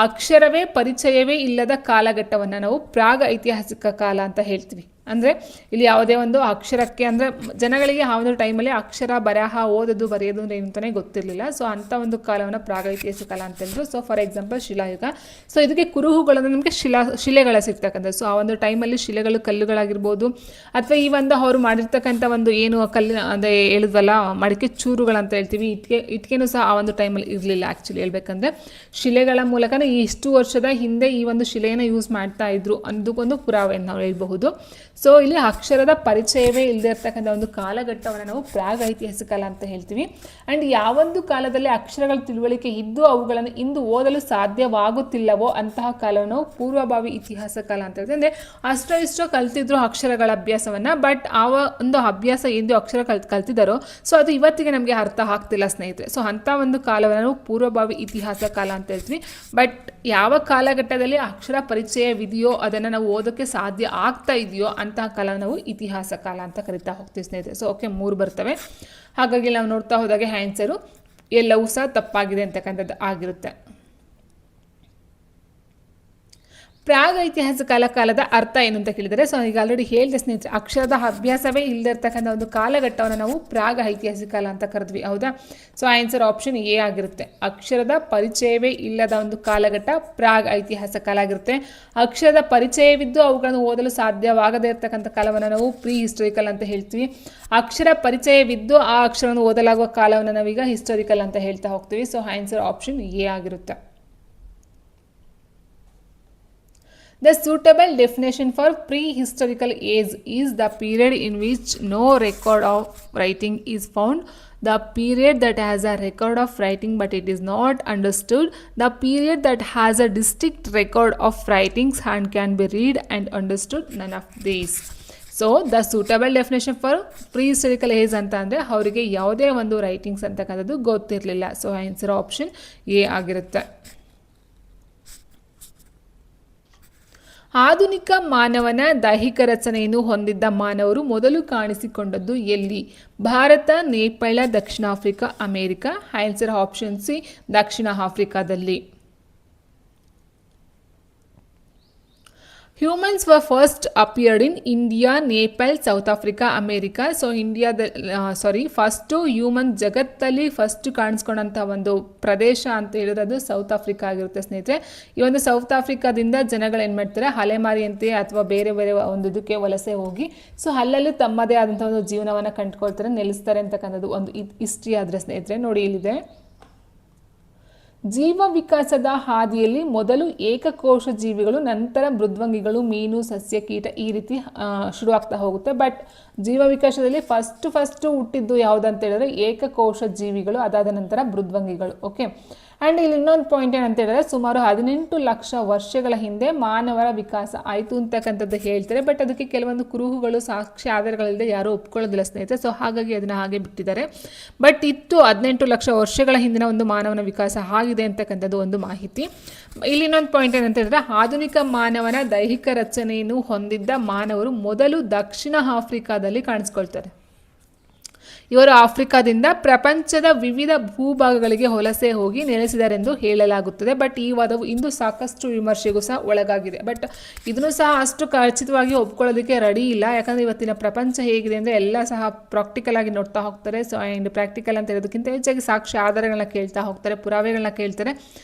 ಅಕ್ಷರವೇ ಪರಿಚಯವೇ ಇಲ್ಲದ ಕಾಲಘಟ್ಟವನ್ನು ನಾವು ಪ್ರಾಗ ಐತಿಹಾಸಿಕ ಕಾಲ ಅಂತ ಹೇಳ್ತೀವಿ. ಅಂದರೆ ಇಲ್ಲಿ ಯಾವುದೇ ಒಂದು ಅಕ್ಷರಕ್ಕೆ ಅಂದರೆ ಜನಗಳಿಗೆ ಆ ಒಂದು ಟೈಮಲ್ಲಿ ಅಕ್ಷರ, ಬರಹ, ಓದೋದು, ಬರೆಯೋದು ಅಂದರೆ ಏನಂತಲೇ ಗೊತ್ತಿರಲಿಲ್ಲ. ಸೊ ಅಂಥ ಒಂದು ಕಾಲವನ್ನು ಪ್ರಾಗೈತಿಹಾಸಿಕ ಕಾಲ ಅಂತಂದರು. ಸೊ ಫಾರ್ ಎಕ್ಸಾಂಪಲ್ ಶಿಲಾಯುಗ. ಸೊ ಇದಕ್ಕೆ ಕುರುಹುಗಳನ್ನು ನಮಗೆ ಶಿಲೆಗಳ ಸಿಗ್ತಕ್ಕಂಥ. ಸೊ ಆ ಒಂದು ಟೈಮಲ್ಲಿ ಶಿಲೆಗಳು, ಕಲ್ಲುಗಳಾಗಿರ್ಬೋದು ಅಥವಾ ಈ ಒಂದು ಅವರು ಮಾಡಿರ್ತಕ್ಕಂಥ ಒಂದು ಏನು ಕಲ್ಲಿನ ಅಂದರೆ ಹೇಳಿದ್ವಲ್ಲ ಮಡಿಕೆ ಚೂರುಗಳಂತ ಹೇಳ್ತೀವಿ. ಇಟ್ಕೆನೂ ಸಹ ಆ ಒಂದು ಟೈಮಲ್ಲಿ ಇರಲಿಲ್ಲ. ಆ್ಯಕ್ಚುಲಿ ಹೇಳ್ಬೇಕಂದ್ರೆ ಶಿಲೆಗಳ ಮೂಲಕನೇ ಇಷ್ಟು ವರ್ಷದ ಹಿಂದೆ ಈ ಒಂದು ಶಿಲೆಯನ್ನು ಯೂಸ್ ಮಾಡ್ತಾ ಇದ್ರು ಅನ್ನೋದಕ್ಕೊಂದು ಪುರಾವೆಯನ್ನು ನಾವು ಹೇಳ್ಬಹುದು. ಸೊ ಇಲ್ಲಿ ಅಕ್ಷರದ ಪರಿಚಯವೇ ಇಲ್ಲದೆ ಇರ್ತಕ್ಕಂಥ ಒಂದು ಕಾಲಘಟ್ಟವನ್ನು ನಾವು ಪ್ರಾಗ್ ಐತಿಹಾಸಿಕ ಕಾಲ ಅಂತ ಹೇಳ್ತೀವಿ. ಆ್ಯಂಡ್ ಯಾವೊಂದು ಕಾಲದಲ್ಲಿ ಅಕ್ಷರಗಳ ತಿಳುವಳಿಕೆ ಇದ್ದು ಅವುಗಳನ್ನು ಇಂದು ಓದಲು ಸಾಧ್ಯವಾಗುತ್ತಿಲ್ಲವೋ ಅಂತಹ ಕಾಲವನ್ನು ನಾವು ಪೂರ್ವಭಾವಿ ಇತಿಹಾಸ ಕಾಲ ಅಂತ ಹೇಳ್ತೀವಿ. ಅಂದರೆ ಅಷ್ಟೋ ಇಷ್ಟೋ ಕಲ್ತಿದ್ರು ಅಕ್ಷರಗಳ ಅಭ್ಯಾಸವನ್ನು, ಬಟ್ ಆ ಒಂದು ಅಭ್ಯಾಸ ಎಂದು ಅಕ್ಷರ ಕಲ್ತಿದ್ದಾರೋ ಸೊ ಅದು ಇವತ್ತಿಗೆ ನಮಗೆ ಅರ್ಥ ಆಗ್ತಿಲ್ಲ ಸ್ನೇಹಿತರೆ. ಸೊ ಅಂಥ ಒಂದು ಕಾಲವನ್ನು ನಾವು ಪೂರ್ವಭಾವಿ ಇತಿಹಾಸ ಕಾಲ ಅಂತ ಹೇಳ್ತೀವಿ. ಬಟ್ ಯಾವ ಕಾಲಘಟ್ಟದಲ್ಲಿ ಅಕ್ಷರ ಪರಿಚಯವಿದೆಯೋ ಅದನ್ನು ನಾವು ಓದೋಕ್ಕೆ ಸಾಧ್ಯ ಆಗ್ತಾ ಇದೆಯೋ ಅಂತಹ ಕಾಲ ನಾವು ಇತಿಹಾಸ ಕಾಲ ಅಂತ ಕರಿತಾ ಹೋಗ್ತೀವಿ ಸ್ನೇಹಿತರೆ. ಸೊ ಓಕೆ, 3 ಬರ್ತವೆ. ಹಾಗಾಗಿ ನಾವು ನೋಡ್ತಾ ಹೋದಾಗೆ ಆನ್ಸರು ಎಲ್ಲವೂ ಸಹ ತಪ್ಪಾಗಿದೆ ಅಂತಕ್ಕಂಥದ್ದು ಆಗಿರುತ್ತೆ. ಪ್ರಾಗ್ ಐತಿಹಾಸಿಕ ಕಾಲದ ಅರ್ಥ ಏನು ಅಂತ ಕೇಳಿದರೆ, ಸೊ ಈಗ ಆಲ್ರೆಡಿ ಹೇಳಿದೆ ಸ್ನೇಹಿತರೆ, ಅಕ್ಷರದ ಅಭ್ಯಾಸವೇ ಇಲ್ಲದಿರ್ತಕ್ಕಂಥ ಒಂದು ಕಾಲಘಟ್ಟವನ್ನು ನಾವು ಪ್ರಾಗ್ ಐತಿಹಾಸಿಕ ಕಾಲ ಅಂತ ಕರೆದ್ವಿ, ಹೌದಾ? ಸೊ ಆನ್ಸರ್ ಆಪ್ಷನ್ ಎ ಆಗಿರುತ್ತೆ. ಅಕ್ಷರದ ಪರಿಚಯವೇ ಇಲ್ಲದ ಒಂದು ಕಾಲಘಟ್ಟ ಪ್ರಾಗ್ ಐತಿಹಾಸಿಕ ಕಾಲ ಆಗಿರುತ್ತೆ. ಅಕ್ಷರದ ಪರಿಚಯವಿದ್ದು ಅವುಗಳನ್ನು ಓದಲು ಸಾಧ್ಯವಾಗದೇ ಇರತಕ್ಕಂಥ ಕಾಲವನ್ನು ನಾವು ಪ್ರೀ ಹಿಸ್ಟೋರಿಕಲ್ ಅಂತ ಹೇಳ್ತೀವಿ. ಅಕ್ಷರ ಪರಿಚಯವಿದ್ದು ಆ ಅಕ್ಷರವನ್ನು ಓದಲಾಗುವ ಕಾಲವನ್ನು ನಾವೀಗ ಹಿಸ್ಟೋರಿಕಲ್ ಅಂತ ಹೇಳ್ತಾ ಹೋಗ್ತೀವಿ. ಸೊ ಆನ್ಸರ್ ಆಪ್ಷನ್ ಎ ಆಗಿರುತ್ತೆ. The suitable definition for prehistorical age is the period in which no record of writing is found, the period that has a record of writing but it is not understood, the period that has a distinct record of writings and can be read and understood, none of these. So the suitable definition for pre historical age ಅಂತ ಅಂದರೆ ಅವರಿಗೆ ಯಾವುದೇ ಒಂದು writings ಅಂತಕ್ಕಂಥದ್ದು ಗೊತ್ತಿರಲಿಲ್ಲ. So answer option A ಆಗಿರುತ್ತೆ. ಆಧುನಿಕ ಮಾನವನ ದೈಹಿಕ ರಚನೆಯನ್ನು ಹೊಂದಿದ್ದ ಮಾನವರು ಮೊದಲು ಕಾಣಿಸಿಕೊಂಡದ್ದು ಎಲ್ಲಿ? ಭಾರತ, ನೇಪಾಳ, ದಕ್ಷಿಣ Africa, America. Answer option C, ದಕ್ಷಿಣ ಆಫ್ರಿಕಾದಲ್ಲಿ. Humans were first appeared in India, Nepal, South Africa, America. So first human ಜಗತ್ತಲ್ಲಿ ಫಸ್ಟ್ ಕಾಣಿಸ್ಕೊಂಡಂಥ ಒಂದು ಪ್ರದೇಶ ಅಂತ ಹೇಳಿದ್ರೆ ಅದು ಸೌತ್ ಆಫ್ರಿಕಾ ಆಗಿರುತ್ತೆ ಸ್ನೇಹಿತರೆ. ಈ ಒಂದು ಸೌತ್ ಆಫ್ರಿಕಾದಿಂದ ಜನಗಳು ಏನು ಮಾಡ್ತಾರೆ, ಅಲೆಮಾರಿಯಂತೆ ಅಥವಾ ಬೇರೆ ಬೇರೆ ಒಂದು ಇದಕ್ಕೆ ವಲಸೆ ಹೋಗಿ ಸೊ ಅಲ್ಲಲ್ಲಿ ತಮ್ಮದೇ ಆದಂಥ ಒಂದು ಜೀವನವನ್ನು ಕಂಡುಕೊಳ್ತಾರೆ, ನೆಲೆಸ್ತಾರೆ ಅಂತಕ್ಕಂಥದ್ದು ಒಂದು ಹಿಸ್ಟ್ರಿ ಆದರೆ ಸ್ನೇಹಿತರೆ ನೋಡಿ ಇಲ್ಲಿದೆ. ಜೀವ ವಿಕಾಸದ ಹಾದಿಯಲ್ಲಿ ಮೊದಲು ಏಕಕೋಶ ಜೀವಿಗಳು, ನಂತರ ಮೃದ್ವಂಗಿಗಳು, ಮೀನು, ಸಸ್ಯ, ಕೀಟ ಈ ರೀತಿ ಶುರುವಾಗ್ತಾ ಹೋಗುತ್ತೆ. ಬಟ್ ಜೀವ ವಿಕಾಸದಲ್ಲಿ ಫಸ್ಟು ಹುಟ್ಟಿದ್ದು ಯಾವುದಂತ ಹೇಳಿದ್ರೆ ಏಕಕೋಶ ಜೀವಿಗಳು, ಅದಾದ ನಂತರ ಮೃದ್ವಂಗಿಗಳು. ಓಕೆ, ಆ್ಯಂಡ್ ಇಲ್ಲಿ ಇನ್ನೊಂದು ಪಾಯಿಂಟ್ ಏನಂತ ಹೇಳಿದ್ರೆ ಸುಮಾರು 18 ಲಕ್ಷ ವರ್ಷಗಳ ಹಿಂದೆ ಮಾನವರ ವಿಕಾಸ ಆಯಿತು ಅಂತಕ್ಕಂಥದ್ದು ಹೇಳ್ತಾರೆ. ಬಟ್ ಅದಕ್ಕೆ ಕೆಲವೊಂದು ಕುರುಹುಗಳು, ಸಾಕ್ಷಿ ಆಧಾರಗಳಿಲ್ಲದೆ ಯಾರೂ ಒಪ್ಕೊಳ್ಳೋದಿಲ್ಲ ಸ್ನೇಹಿತರೆ. ಸೊ ಹಾಗಾಗಿ ಅದನ್ನು ಹಾಗೆ ಬಿಟ್ಟಿದ್ದಾರೆ. ಬಟ್ 18 ಲಕ್ಷ ವರ್ಷಗಳ ಹಿಂದಿನ ಒಂದು ಮಾನವನ ವಿಕಾಸ ಆಗಿದೆ ಅಂತಕ್ಕಂಥದ್ದು ಒಂದು ಮಾಹಿತಿ. ಇಲ್ಲಿ ಇನ್ನೊಂದು ಪಾಯಿಂಟ್ ಏನಂತ ಹೇಳಿದ್ರೆ ಆಧುನಿಕ ಮಾನವನ ದೈಹಿಕ ರಚನೆಯನ್ನು ಹೊಂದಿದ್ದ ಮಾನವರು ಮೊದಲು ದಕ್ಷಿಣ ಆಫ್ರಿಕಾದಲ್ಲಿ ಕಾಣಿಸ್ಕೊಳ್ತಾರೆ. ಇವರು ಆಫ್ರಿಕಾದಿಂದ ಪ್ರಪಂಚದ ವಿವಿಧ ಭೂಭಾಗಗಳಿಗೆ ವಲಸೆ ಹೋಗಿ ನೆಲೆಸಿದರೆಂದು ಹೇಳಲಾಗುತ್ತದೆ. ಬಟ್ ಈ ವಾದವು ಇಂದು ಸಾಕಷ್ಟು ವಿಮರ್ಶೆಗೂ ಸಹ ಒಳಗಾಗಿದೆ. ಬಟ್ ಇದನ್ನು ಸಹ ಅಷ್ಟು ಖಚಿತವಾಗಿ ಒಪ್ಕೊಳ್ಳೋದಕ್ಕೆ ರೆಡಿ ಇಲ್ಲ. ಯಾಕಂದರೆ ಇವತ್ತಿನ ಪ್ರಪಂಚ ಹೇಗಿದೆ ಅಂದರೆ ಎಲ್ಲ ಸಹ ಪ್ರಾಕ್ಟಿಕಲ್ ಆಗಿ ನೋಡ್ತಾ ಹೋಗ್ತಾರೆ. ಸೊ ಆ್ಯಂಡ್ ಪ್ರಾಕ್ಟಿಕಲ್ ಅಂತ ಹೇಳೋದಕ್ಕಿಂತ ಹೆಚ್ಚಾಗಿ ಸಾಕ್ಷಿ ಆಧಾರಗಳನ್ನ ಕೇಳ್ತಾ ಹೋಗ್ತಾರೆ, ಪುರಾವೆಗಳನ್ನ ಕೇಳ್ತಾರೆ.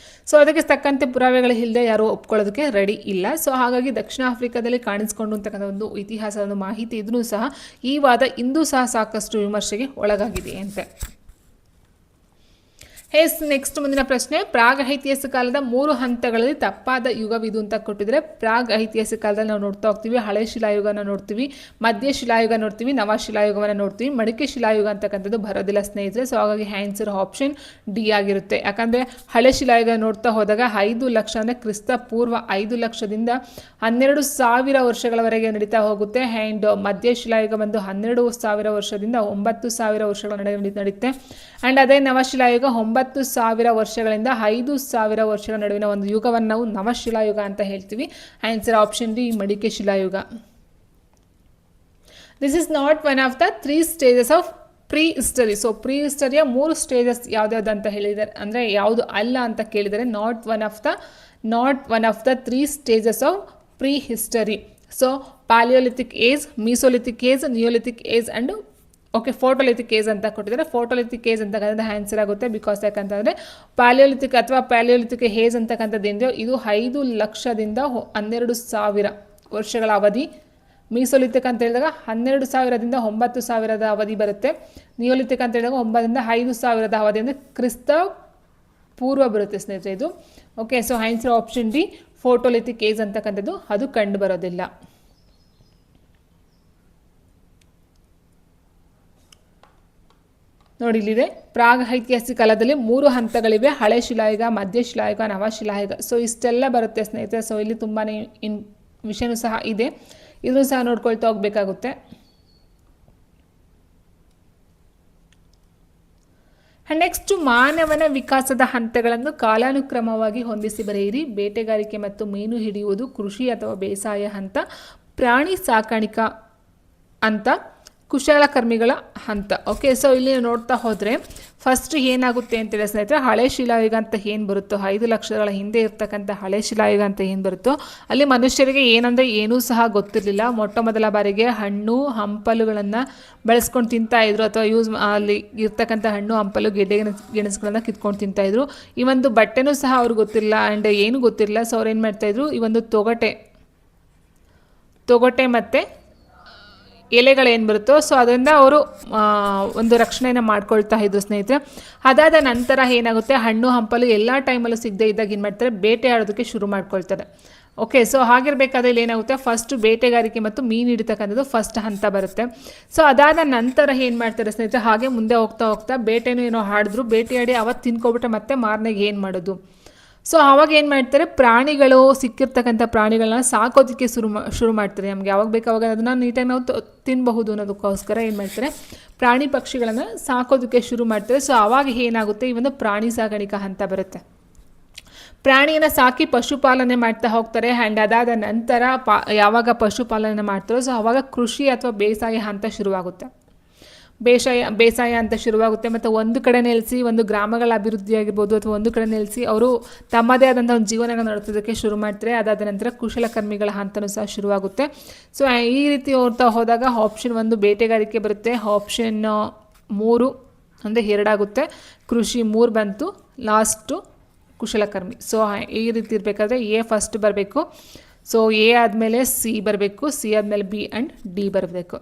ಸೊ ಅದಕ್ಕೆ ತಕ್ಕಂತೆ ಪುರಾವೆಗಳು ಇಲ್ಲದೆ ಯಾರೂ ಒಪ್ಕೊಳ್ಳೋದಕ್ಕೆ ರೆಡಿ ಇಲ್ಲ. ಸೊ ಹಾಗಾಗಿ ದಕ್ಷಿಣ ಆಫ್ರಿಕಾದಲ್ಲಿ ಕಾಣಿಸ್ಕೊಂಡು ಅಂತಕ್ಕಂಥ ಒಂದು ಇತಿಹಾಸದ ಒಂದು ಮಾಹಿತಿ ಇದನ್ನು ಸಹ ಈ ವಾದ ಇಂದು ಸಹ ಸಾಕಷ್ಟು ವಿಮರ್ಶೆಗೆ ಒಳಗಾಗಿದೆ ಅಂತೆ. ನೆಕ್ಸ್ಟ್ ಮುಂದಿನ ಪ್ರಶ್ನೆ, ಪ್ರಾಗ್ ಐತಿಹಾಸಿಕ ಕಾಲದ 3 ಹಂತಗಳಲ್ಲಿ ತಪ್ಪಾದ ಯುಗವಿದು ಅಂತ ಕೊಟ್ಟಿದ್ರೆ, ಪ್ರಾಗ್ ಐತಿಹಾಸಿಕ ಕಾಲದಲ್ಲಿ ನಾವು ನೋಡ್ತಾ ಹೋಗ್ತೀವಿ ಹಳೆ ಶಿಲಾಯುಗನ ನೋಡ್ತೀವಿ, ಮಧ್ಯ ಶಿಲಾಯುಗ ನೋಡ್ತೀವಿ, ನವ ಶಿಲಾಯುಗವನ್ನು ನೋಡ್ತೀವಿ, ಮಡಿಕೆ ಶಿಲಾಯುಗ ಅಂತಕ್ಕಂಥದ್ದು ಬರೋದಿಲ್ಲ ಸ್ನೇಹಿತರೆ. ಸೊ ಹಾಗಾಗಿ ಆನ್ಸರ್ ಆಪ್ಷನ್ ಡಿ ಆಗಿರುತ್ತೆ. ಯಾಕಂದರೆ ಹಳೆ ಶಿಲಾಯುಗ ನೋಡ್ತಾ ಹೋದಾಗ 5 ಲಕ್ಷ ಅಂದರೆ ಕ್ರಿಸ್ತ ಪೂರ್ವ 5 ಲಕ್ಷದಿಂದ 12,000 ವರ್ಷಗಳವರೆಗೆ ನಡೀತಾ ಹೋಗುತ್ತೆ. ಆ್ಯಂಡ್ ಮಧ್ಯ ಶಿಲಾಯುಗ ಬಂದು 12,000 ವರ್ಷದಿಂದ 9,000 ವರ್ಷಗಳ ನಡೆಯುತ್ತೆ. ಆ್ಯಂಡ್ ಅದೇ ನವಶಿಲಾಯುಗ 9,000 ವರ್ಷಗಳಿಂದ 5,000 ವರ್ಷಗಳ ನಡುವಿನ ಒಂದು ಯುಗವನ್ನು ನಾವು ನವಶಿಲಾಯುಗ ಅಂತ ಹೇಳ್ತೀವಿ. ಆನ್ಸರ್ ಆಪ್ಷನ್ ಡಿ, ಮಡಿಕೆ ಶಿಲಾಯುಗ. This is not one of the 3 stages of prehistory. So ಪ್ರೀ ಹಿಸ್ಟರಿಯ 3 ಸ್ಟೇಜಸ್ ಯಾವ್ದಾವ್ದು ಅಂತ ಹೇಳಿದ್ದಾರೆ, ಅಂದರೆ ಯಾವುದು ಅಲ್ಲ ಅಂತ ಕೇಳಿದರೆ not one of the 3 stages of prehistory. So palaeolithic age, mesolithic age, neolithic age and photolithic age ಅಂತ ಕೊಟ್ಟಿದ್ದಾರೆ. ಫೋಟೋಲಿಥಿಕ್ ಏಜ್ ಅಂತಕ್ಕಂಥದ್ದು ಆನ್ಸರ್ ಆಗುತ್ತೆ. ಬಿಕಾಸ್ ಯಾಕಂತಂದರೆ ಪ್ಯಾಲಿಯೋಲಿಥಿಕ್ ಏಜ್ ಅಂತಕ್ಕಂಥದ್ದು ಏನಿದೆ ಇದು 5 ಲಕ್ಷದಿಂದ 12,000 ವರ್ಷಗಳ ಅವಧಿ. ಮೀಸೋಲಿಥಿಕ್ ಅಂತ ಹೇಳಿದಾಗ 12,000ದಿಂದ 9,000 ಅವಧಿ ಬರುತ್ತೆ. ನಿಯೋಲಿಥಿಕ್ ಅಂತ ಹೇಳಿದಾಗ 9ರಿಂದ 5,000 ಅವಧಿ ಅಂದರೆ ಕ್ರಿಸ್ತ ಪೂರ್ವ ಬರುತ್ತೆ ಸ್ನೇಹಿತರೆ ಇದು. Okay, so answer option D, photolithic age ಅಂತಕ್ಕಂಥದ್ದು ಅದು ಕಂಡು ಬರೋದಿಲ್ಲ. ನೋಡಿ ಇಲ್ಲಿದೆ, ಪ್ರಾಗ್ ಐತಿಹಾಸಿಕ ಕಾಲದಲ್ಲಿ 3 ಹಂತಗಳಿವೆ, ಹಳೆ ಶಿಲಾಯುಗ, ಮಧ್ಯ ಶಿಲಾಯುಗ, ನವಶಿಲಾಯುಗ. ಸೊ ಇಷ್ಟೆಲ್ಲ ಬರುತ್ತೆ ಸ್ನೇಹಿತರೆ. ಸೊ ಇಲ್ಲಿ ತುಂಬಾ ವಿಷಯನೂ ಸಹ ಇದೆ, ಇದನ್ನು ಸಹ ನೋಡ್ಕೊಳ್ತಾ ಹೋಗಬೇಕಾಗುತ್ತೆ. ನೆಕ್ಸ್ಟ್, ಮಾನವನ ವಿಕಾಸದ ಹಂತಗಳನ್ನು ಕಾಲಾನುಕ್ರಮವಾಗಿ ಹೊಂದಿಸಿ ಬರೆಯಿರಿ. ಬೇಟೆಗಾರಿಕೆ ಮತ್ತು ಮೀನು ಹಿಡಿಯುವುದು, ಕೃಷಿ ಅಥವಾ ಬೇಸಾಯ ಹಂತ, ಪ್ರಾಣಿ ಸಾಕಾಣಿಕಾ ಅಂತ, ಕುಶಲಕರ್ಮಿಗಳ ಹಂತ. ಓಕೆ, ಸೊ ಇಲ್ಲಿ ನೋಡ್ತಾ ಹೋದರೆ ಫಸ್ಟ್ ಏನಾಗುತ್ತೆ ಅಂತೇಳಿ ಸ್ನೇಹಿತರೆ, ಹಳೆ ಶಿಲಾಯುಗ ಅಂತ ಏನು ಬರುತ್ತೋ, 5 ಲಕ್ಷಗಳ ಹಿಂದೆ ಇರ್ತಕ್ಕಂಥ ಹಳೆ ಶಿಲಾಯುಗ ಅಂತ ಏನು ಬರುತ್ತೋ, ಅಲ್ಲಿ ಮನುಷ್ಯರಿಗೆ ಏನಂದರೆ ಏನೂ ಸಹ ಗೊತ್ತಿರಲಿಲ್ಲ. ಮೊಟ್ಟ ಮೊದಲ ಬಾರಿಗೆ ಹಣ್ಣು ಹಂಪಲುಗಳನ್ನು ಬೆಳೆಸ್ಕೊಂಡು ತಿಂತಾಯಿದ್ರು, ಅಥವಾ ಅಲ್ಲಿ ಇರ್ತಕ್ಕಂಥ ಹಣ್ಣು ಹಂಪಲು ಗೆಣಸುಗಳನ್ನು ಕಿತ್ಕೊಂಡು ತಿಂತಾಯಿದ್ರು. ಈ ಒಂದು ಬಟ್ಟೆನೂ ಸಹ ಅವ್ರಿಗೆ ಗೊತ್ತಿರಲಿಲ್ಲ ಆ್ಯಂಡ್ ಏನೂ ಗೊತ್ತಿರಲಿಲ್ಲ. ಸೊ ಅವ್ರು ಏನು ಮಾಡ್ತಾಯಿದ್ರು, ಈ ಒಂದು ತೊಗಟೆ ಮತ್ತು ಎಲೆಗಳೇನು ಬರುತ್ತೋ ಸೊ ಅದರಿಂದ ಅವರು ಒಂದು ರಕ್ಷಣೆಯನ್ನು ಮಾಡ್ಕೊಳ್ತಾ ಇದ್ರು ಸ್ನೇಹಿತರೆ. ಅದಾದ ನಂತರ ಏನಾಗುತ್ತೆ, ಹಣ್ಣು ಹಂಪಲು ಎಲ್ಲ ಟೈಮಲ್ಲೂ ಸಿಗದೆ ಇದ್ದಾಗ ಏನು ಮಾಡ್ತಾರೆ, ಬೇಟೆ ಆಡೋದಕ್ಕೆ ಶುರು ಮಾಡ್ಕೊಳ್ತಾರೆ. ಓಕೆ, ಸೊ ಹಾಗಿರಬೇಕಾದ್ರೆ ಇಲ್ಲಿ ಏನಾಗುತ್ತೆ, ಫಸ್ಟು ಬೇಟೆಗಾರಿಕೆ ಮತ್ತು ಮೀನು ಹಿಡಿತಕ್ಕಂಥದ್ದು ಫಸ್ಟ್ ಹಂತ ಬರುತ್ತೆ. ಸೊ ಅದಾದ ನಂತರ ಏನು ಮಾಡ್ತಾರೆ ಸ್ನೇಹಿತರೆ, ಹಾಗೆ ಮುಂದೆ ಹೋಗ್ತಾ ಹೋಗ್ತಾ ಬೇಟೆನೂ ಏನೋ ಆಡಿದ್ರು, ಬೇಟೆಯಾಡಿ ಅವತ್ತು ತಿನ್ಕೊಬಿಟ್ರೆ ಮತ್ತೆ ಮಾರನೆಗೆ ಏನು ಮಾಡೋದು. ಸೊ ಆವಾಗ ಏನು ಮಾಡ್ತಾರೆ, ಪ್ರಾಣಿಗಳು ಸಿಕ್ಕಿರ್ತಕ್ಕಂಥ ಪ್ರಾಣಿಗಳನ್ನ ಸಾಕೋದಕ್ಕೆ ಶುರು ಮಾಡ್ತಾರೆ. ನಮ್ಗೆ ಯಾವಾಗ ಬೇಕಾವಾಗ ಅದನ್ನು ನೀಟಾಗಿ ನಾವು ತಿನ್ನಬಹುದು ಅನ್ನೋದಕ್ಕೋಸ್ಕರ ಏನು ಮಾಡ್ತಾರೆ, ಪ್ರಾಣಿ ಪಕ್ಷಿಗಳನ್ನು ಸಾಕೋದಕ್ಕೆ ಶುರು ಮಾಡ್ತಾರೆ. ಸೊ ಆವಾಗ ಏನಾಗುತ್ತೆ, ಈ ಒಂದು ಪ್ರಾಣಿ ಸಾಗಾಣಿಕಾ ಹಂತ ಬರುತ್ತೆ. ಪ್ರಾಣಿಯನ್ನು ಸಾಕಿ ಪಶುಪಾಲನೆ ಮಾಡ್ತಾ ಹೋಗ್ತಾರೆ. ಆ್ಯಂಡ್ ಅದಾದ ನಂತರ ಯಾವಾಗ ಪಶುಪಾಲನೆ ಮಾಡ್ತಾರೋ ಸೊ ಆವಾಗ ಕೃಷಿ ಅಥವಾ ಬೇಸಾಯ ಹಂತ ಶುರುವಾಗುತ್ತೆ. ಬೇಸಾಯ ಅಂತ ಶುರುವಾಗುತ್ತೆ. ಮತ್ತು ಒಂದು ಕಡೆ ನೆಲೆಸಿ ಒಂದು ಗ್ರಾಮಗಳ ಅಭಿವೃದ್ಧಿ ಆಗಿರ್ಬೋದು, ಅಥವಾ ಒಂದು ಕಡೆ ನೆಲೆಸಿ ಅವರು ತಮ್ಮದೇ ಆದಂಥ ಒಂದು ಜೀವನ ನಡೆಸೋದಕ್ಕೆ ಶುರು ಮಾಡ್ತಾರೆ. ಅದಾದ ನಂತರ ಕುಶಲಕರ್ಮಿಗಳ ಹಂತನೂ ಸಹ ಶುರುವಾಗುತ್ತೆ. ಸೊ ಈ ರೀತಿ ಹೋದಾಗ ಆಪ್ಷನ್ 1 ಬೇಟೆಗಾರಿಕೆ ಬರುತ್ತೆ, ಆಪ್ಷನ್ 3 ಅಂದರೆ 2 ಆಗುತ್ತೆ, ಕೃಷಿ 3 ಬಂತು, ಲಾಸ್ಟು ಕುಶಲಕರ್ಮಿ. ಸೊ ಈ ರೀತಿ ಇರಬೇಕಾದ್ರೆ ಎ ಫಸ್ಟ್ ಬರಬೇಕು. ಸೊ ಎ ಆದಮೇಲೆ ಸಿ ಬರಬೇಕು, ಸಿ ಆದಮೇಲೆ ಬಿ ಆ್ಯಂಡ್ ಡಿ ಬರಬೇಕು.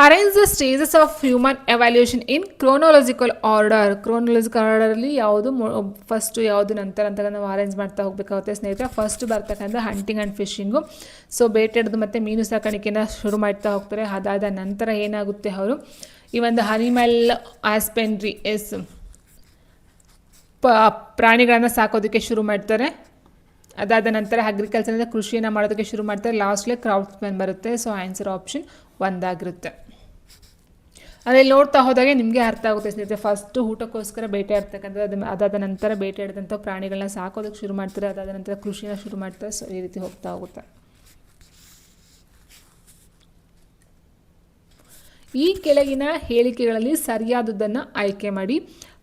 Arrange the stages of human evaluation in chronological order. Chronological ಆರ್ಡರಲ್ಲಿ ಯಾವುದು ಫಸ್ಟು ಯಾವುದು ನಂತರ ಅಂತ ನಾವು ಅರೇಂಜ್ ಮಾಡ್ತಾ ಹೋಗಬೇಕಾಗುತ್ತೆ ಸ್ನೇಹಿತರೆ. ಫಸ್ಟ್ ಬರ್ತಕ್ಕಂಥ ಹಂಟಿಂಗ್ ಆ್ಯಂಡ್ ಫಿಶಿಂಗು. ಸೊ ಬೇಟೆಡ್ದು ಮತ್ತು ಮೀನು ಸಾಕಾಣಿಕೆನ ಶುರು ಮಾಡ್ತಾ ಹೋಗ್ತಾರೆ. ಅದಾದ ನಂತರ ಏನಾಗುತ್ತೆ, ಅವರು ಈ ಒಂದು ಅನಿಮಲ್ ಆಸ್ಪೆಂಡ್ರಿ ಪ್ರಾಣಿಗಳನ್ನು ಸಾಕೋದಕ್ಕೆ ಶುರು ಮಾಡ್ತಾರೆ. ಅದಾದ ನಂತರ ಅಗ್ರಿಕಲ್ಚರಿಂದ ಕೃಷಿಯನ್ನು ಮಾಡೋದಕ್ಕೆ ಶುರು ಮಾಡ್ತಾರೆ. ಲಾಸ್ಟ್ಲಿ ಕ್ರಾಫ್ಟ್ಸ್ಮನ್ ಬರುತ್ತೆ. ಸೊ ಆನ್ಸರ್ ಆಪ್ಷನ್ 1 ಆಗಿರುತ್ತೆ. ಅಲ್ಲಿ ನೋಡ್ತಾ ಹೋದಾಗೆ ನಿಮಗೆ ಅರ್ಥ ಆಗುತ್ತೆ ಸ್ನೇಹಿತರೆ. ಫಸ್ಟು ಊಟಕ್ಕೋಸ್ಕರ ಬೇಟೆ ಆಡ್ತಕ್ಕಂಥದ್ದು, ಅದಾದ ನಂತರ ಬೇಟೆ ಆಡಿದಂಥ ಪ್ರಾಣಿಗಳನ್ನ ಸಾಕೋದಕ್ಕೆ ಶುರು ಮಾಡ್ತಾರೆ, ಅದಾದ ನಂತರ ಕೃಷಿನ ಶುರು ಮಾಡ್ತಾರೆ. ಸೊ ಈ ರೀತಿ ಹೋಗ್ತಾ ಹೋಗುತ್ತೆ. ಈ ಕೆಳಗಿನ ಹೇಳಿಕೆಗಳಲ್ಲಿ ಸರಿಯಾದುದನ್ನು ಆಯ್ಕೆ ಮಾಡಿ.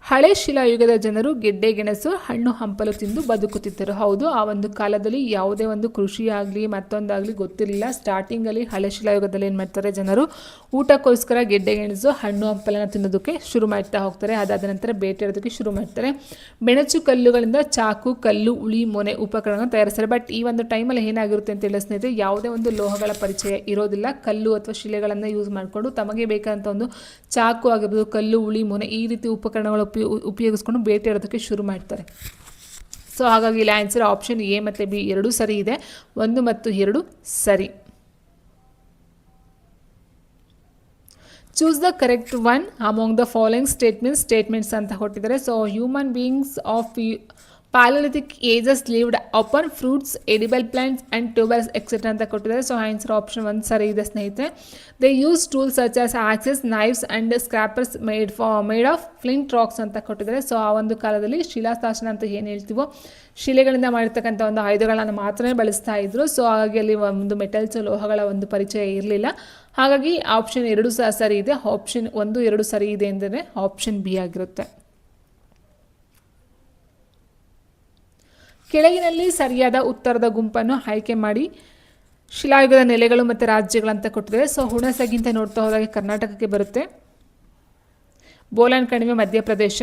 ಹಳೆ ಶಿಲಾಯುಗದ ಜನರು ಗೆಡ್ಡೆ ಗೆಣಸು ಹಣ್ಣು ಹಂಪಲು ತಿಂದು ಬದುಕುತ್ತಿದ್ದರು. ಹೌದು, ಆ ಒಂದು ಕಾಲದಲ್ಲಿ ಯಾವುದೇ ಒಂದು ಕೃಷಿ ಆಗಲಿ ಮತ್ತೊಂದಾಗಲಿ ಗೊತ್ತಿರಲಿಲ್ಲ. ಸ್ಟಾರ್ಟಿಂಗಲ್ಲಿ ಹಳೆ ಶಿಲಾಯುಗದಲ್ಲಿ ಏನು ಮಾಡ್ತಾರೆ, ಜನರು ಊಟಕ್ಕೋಸ್ಕರ ಗೆಡ್ಡೆ ಗೆಣಸು ಹಣ್ಣು ಹಂಪಲನ್ನು ತಿನ್ನೋದಕ್ಕೆ ಶುರು ಮಾಡ್ತಾ ಹೋಗ್ತಾರೆ. ಅದಾದ ನಂತರ ಬೇಟೆಯಾಡೋದಕ್ಕೆ ಶುರು ಮಾಡ್ತಾರೆ. ಬೆಣಚು ಕಲ್ಲುಗಳಿಂದ ಚಾಕು, ಕಲ್ಲು, ಉಳಿ, ಮೊನೆ ಉಪಕರಣಗಳನ್ನು ತಯಾರಿಸ್ತಾರೆ. ಬಟ್ ಈ ಒಂದು ಟೈಮಲ್ಲಿ ಏನಾಗಿರುತ್ತೆ ಅಂತ ಹೇಳಿ ಸ್ನೇಹಿತರೆ, ಯಾವುದೇ ಒಂದು ಲೋಹಗಳ ಪರಿಚಯ ಇರೋದಿಲ್ಲ. ಕಲ್ಲು ಅಥವಾ ಶಿಲೆಗಳನ್ನು ಯೂಸ್ ಮಾಡಿಕೊಂಡು ತಮಗೆ ಬೇಕಾದಂಥ ಒಂದು ಚಾಕು ಆಗಿರ್ಬೋದು, ಕಲ್ಲು, ಉಳಿ, ಮೊನೆ ಈ ರೀತಿ ಉಪಕರಣಗಳು ಉಪಯೋಗಿಸ್ಕೊಂಡು ಬೇಟೆಯಾಡೋದಕ್ಕೆ ಶುರು ಮಾಡ್ತಾರೆ. ಸೊ ಹಾಗಾಗಿ ಇಲ್ಲಿ ಆನ್ಸರ್ ಆಪ್ಷನ್ ಎ ಮತ್ತು ಬಿ ಎರಡೂ ಸರಿ ಇದೆ. 1 ಮತ್ತು 2 ಸರಿ. Choose the correct one among the following statements ಅಂತ ಕೊಟ್ಟಿದ್ದಾರೆ. So human beings of Paleolithic ages lived upon fruits, edible plants and tubers etc. ಅಂತ ಕೊಟ್ಟಿದ್ದಾರೆ. ಸೊ ಆನ್ಸರ್ ಆಪ್ಷನ್ 1 ಸರಿ ಇದೆ ಸ್ನೇಹಿತರೆ. They use tools such as axes, knives and scrapers made of flint rocks ಅಂತ ಕೊಟ್ಟಿದ್ದಾರೆ. So ಆ ಒಂದು ಕಾಲದಲ್ಲಿ ಶಿಲಾಶಾಸನ ಅಂತ ಏನು ಹೇಳ್ತೀವೋ ಶಿಲೆಗಳಿಂದ ಮಾಡಿರ್ತಕ್ಕಂಥ ಒಂದು ಆಯುಧಗಳನ್ನು ಮಾತ್ರ ಬಳಸ್ತಾ ಇದ್ರು. ಸೊ ಹಾಗಾಗಿ ಅಲ್ಲಿ ಒಂದು ಮೆಟಲ್ಸ್ ಲೋಹಗಳ ಒಂದು ಪರಿಚಯ ಇರಲಿಲ್ಲ. ಹಾಗಾಗಿ ಆಪ್ಷನ್ 2 ಸಹ ಸರಿ ಇದೆ. ಆಪ್ಷನ್ 1, 2 ಸರಿ ಇದೆ ಅಂದರೆ ಆಪ್ಷನ್ ಬಿ ಆಗಿರುತ್ತೆ. ಕೆಳಗಿನಲ್ಲಿ ಸರಿಯಾದ ಉತ್ತರದ ಗುಂಪನ್ನು ಆಯ್ಕೆ ಮಾಡಿ. ಶಿಲಾಯುಗದ ನೆಲೆಗಳು ಮತ್ತು ರಾಜ್ಯಗಳಂತ ಕೊಟ್ಟಿದ್ದಾರೆ. ಸೊ ಹುಣಸಗಿಂತ ನೋಡ್ತಾ ಹೋದಾಗ ಕರ್ನಾಟಕಕ್ಕೆ ಬರುತ್ತೆ. ಬೋಲನ್ ಕಣಿವೆ ಮಧ್ಯಪ್ರದೇಶ.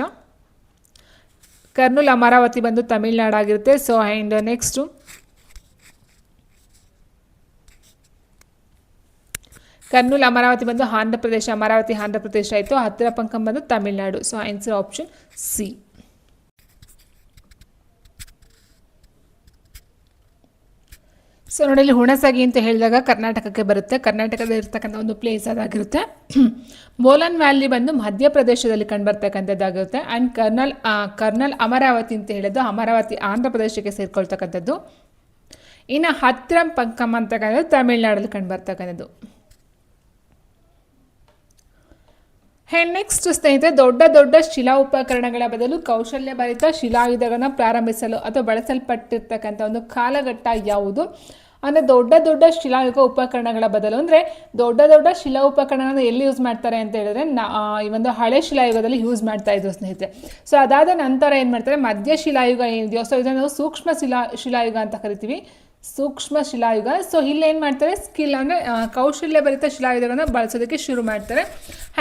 ಕರ್ನೂಲ್ ಅಮರಾವತಿ ಬಂದು ತಮಿಳುನಾಡಾಗಿರುತ್ತೆ. So and next Kurnool Amaravati ಬಂದು ಆಂಧ್ರ ಪ್ರದೇಶ, ಅಮರಾವತಿ ಆಂಧ್ರ ಪ್ರದೇಶ ಆಯಿತು. ಹತ್ತಿರ ಪಂಕಂ ಬಂದು Tamil Nadu. So answer option C. So ನೋಡಿ, ಇಲ್ಲಿ ಹುಣಸಗಿ ಅಂತ ಹೇಳಿದಾಗ ಕರ್ನಾಟಕಕ್ಕೆ ಬರುತ್ತೆ. ಕರ್ನಾಟಕದಲ್ಲಿ ಇರ್ತಕ್ಕಂಥ ಒಂದು ಪ್ಲೇಸ್ ಅದಾಗಿರುತ್ತೆ. ಬೋಲನ್ ವ್ಯಾಲಿ ಬಂದು ಮಧ್ಯಪ್ರದೇಶದಲ್ಲಿ ಕಂಡುಬರ್ತಕ್ಕಂಥದ್ದಾಗಿರುತ್ತೆ. ಆ್ಯಂಡ್ ಕರ್ನಲ್ ಅಮರಾವತಿ ಅಂತ ಹೇಳಿದ್ದು ಅಮರಾವತಿ ಆಂಧ್ರ ಪ್ರದೇಶಕ್ಕೆ ಸೇರ್ಕೊಳ್ತಕ್ಕಂಥದ್ದು. ಇನ್ನು ಹತ್ತಿರ ಪಂಕಂ ಅಂತಕ್ಕಂಥದ್ದು ತಮಿಳುನಾಡಲ್ಲಿ ಕಂಡುಬರ್ತಕ್ಕಂಥದ್ದು. ನೆಕ್ಸ್ಟ್ ಸ್ನೇಹಿತರೆ, ದೊಡ್ಡ ದೊಡ್ಡ ಶಿಲಾ ಉಪಕರಣಗಳ ಬದಲು ಕೌಶಲ್ಯಭರಿತ ಶಿಲಾಯುಧಗಳನ್ನು ಪ್ರಾರಂಭಿಸಲು ಅಥವಾ ಬಳಸಲ್ಪಟ್ಟಿರ್ತಕ್ಕಂಥ ಒಂದು ಕಾಲಘಟ್ಟ ಯಾವುದು? ಅಂದರೆ ದೊಡ್ಡ ದೊಡ್ಡ ಶಿಲಾಯುಗ ಉಪಕರಣಗಳ ಬದಲು ಅಂದರೆ ದೊಡ್ಡ ದೊಡ್ಡ ಶಿಲಾ ಉಪಕರಣಗಳನ್ನು ಎಲ್ಲಿ ಯೂಸ್ ಮಾಡ್ತಾರೆ ಅಂತ ಹೇಳಿದ್ರೆ ಈ ಒಂದು ಹಳೆ ಶಿಲಾಯುಗದಲ್ಲಿ ಯೂಸ್ ಮಾಡ್ತಾ ಇದ್ರು ಸ್ನೇಹಿತರೆ. ಸೊ ಅದಾದ ನಂತರ ಏನು ಮಾಡ್ತಾರೆ, ಮಧ್ಯ ಶಿಲಾಯುಗ ಏನಿದೆಯೋ ಸೊ ಇದನ್ನು ಸೂಕ್ಷ್ಮ ಶಿಲಾಯುಗ ಅಂತ ಕರಿತೀವಿ, ಸೂಕ್ಷ್ಮ ಶಿಲಾಯುಗ. ಸೊ ಇಲ್ಲಿ ಏನು ಮಾಡ್ತಾರೆ, ಸ್ಕಿಲ್ ಅಂದರೆ ಕೌಶಲ್ಯಭರಿತ ಶಿಲಾಯುಧಗಳನ್ನು ಬಳಸೋದಕ್ಕೆ ಶುರು ಮಾಡ್ತಾರೆ.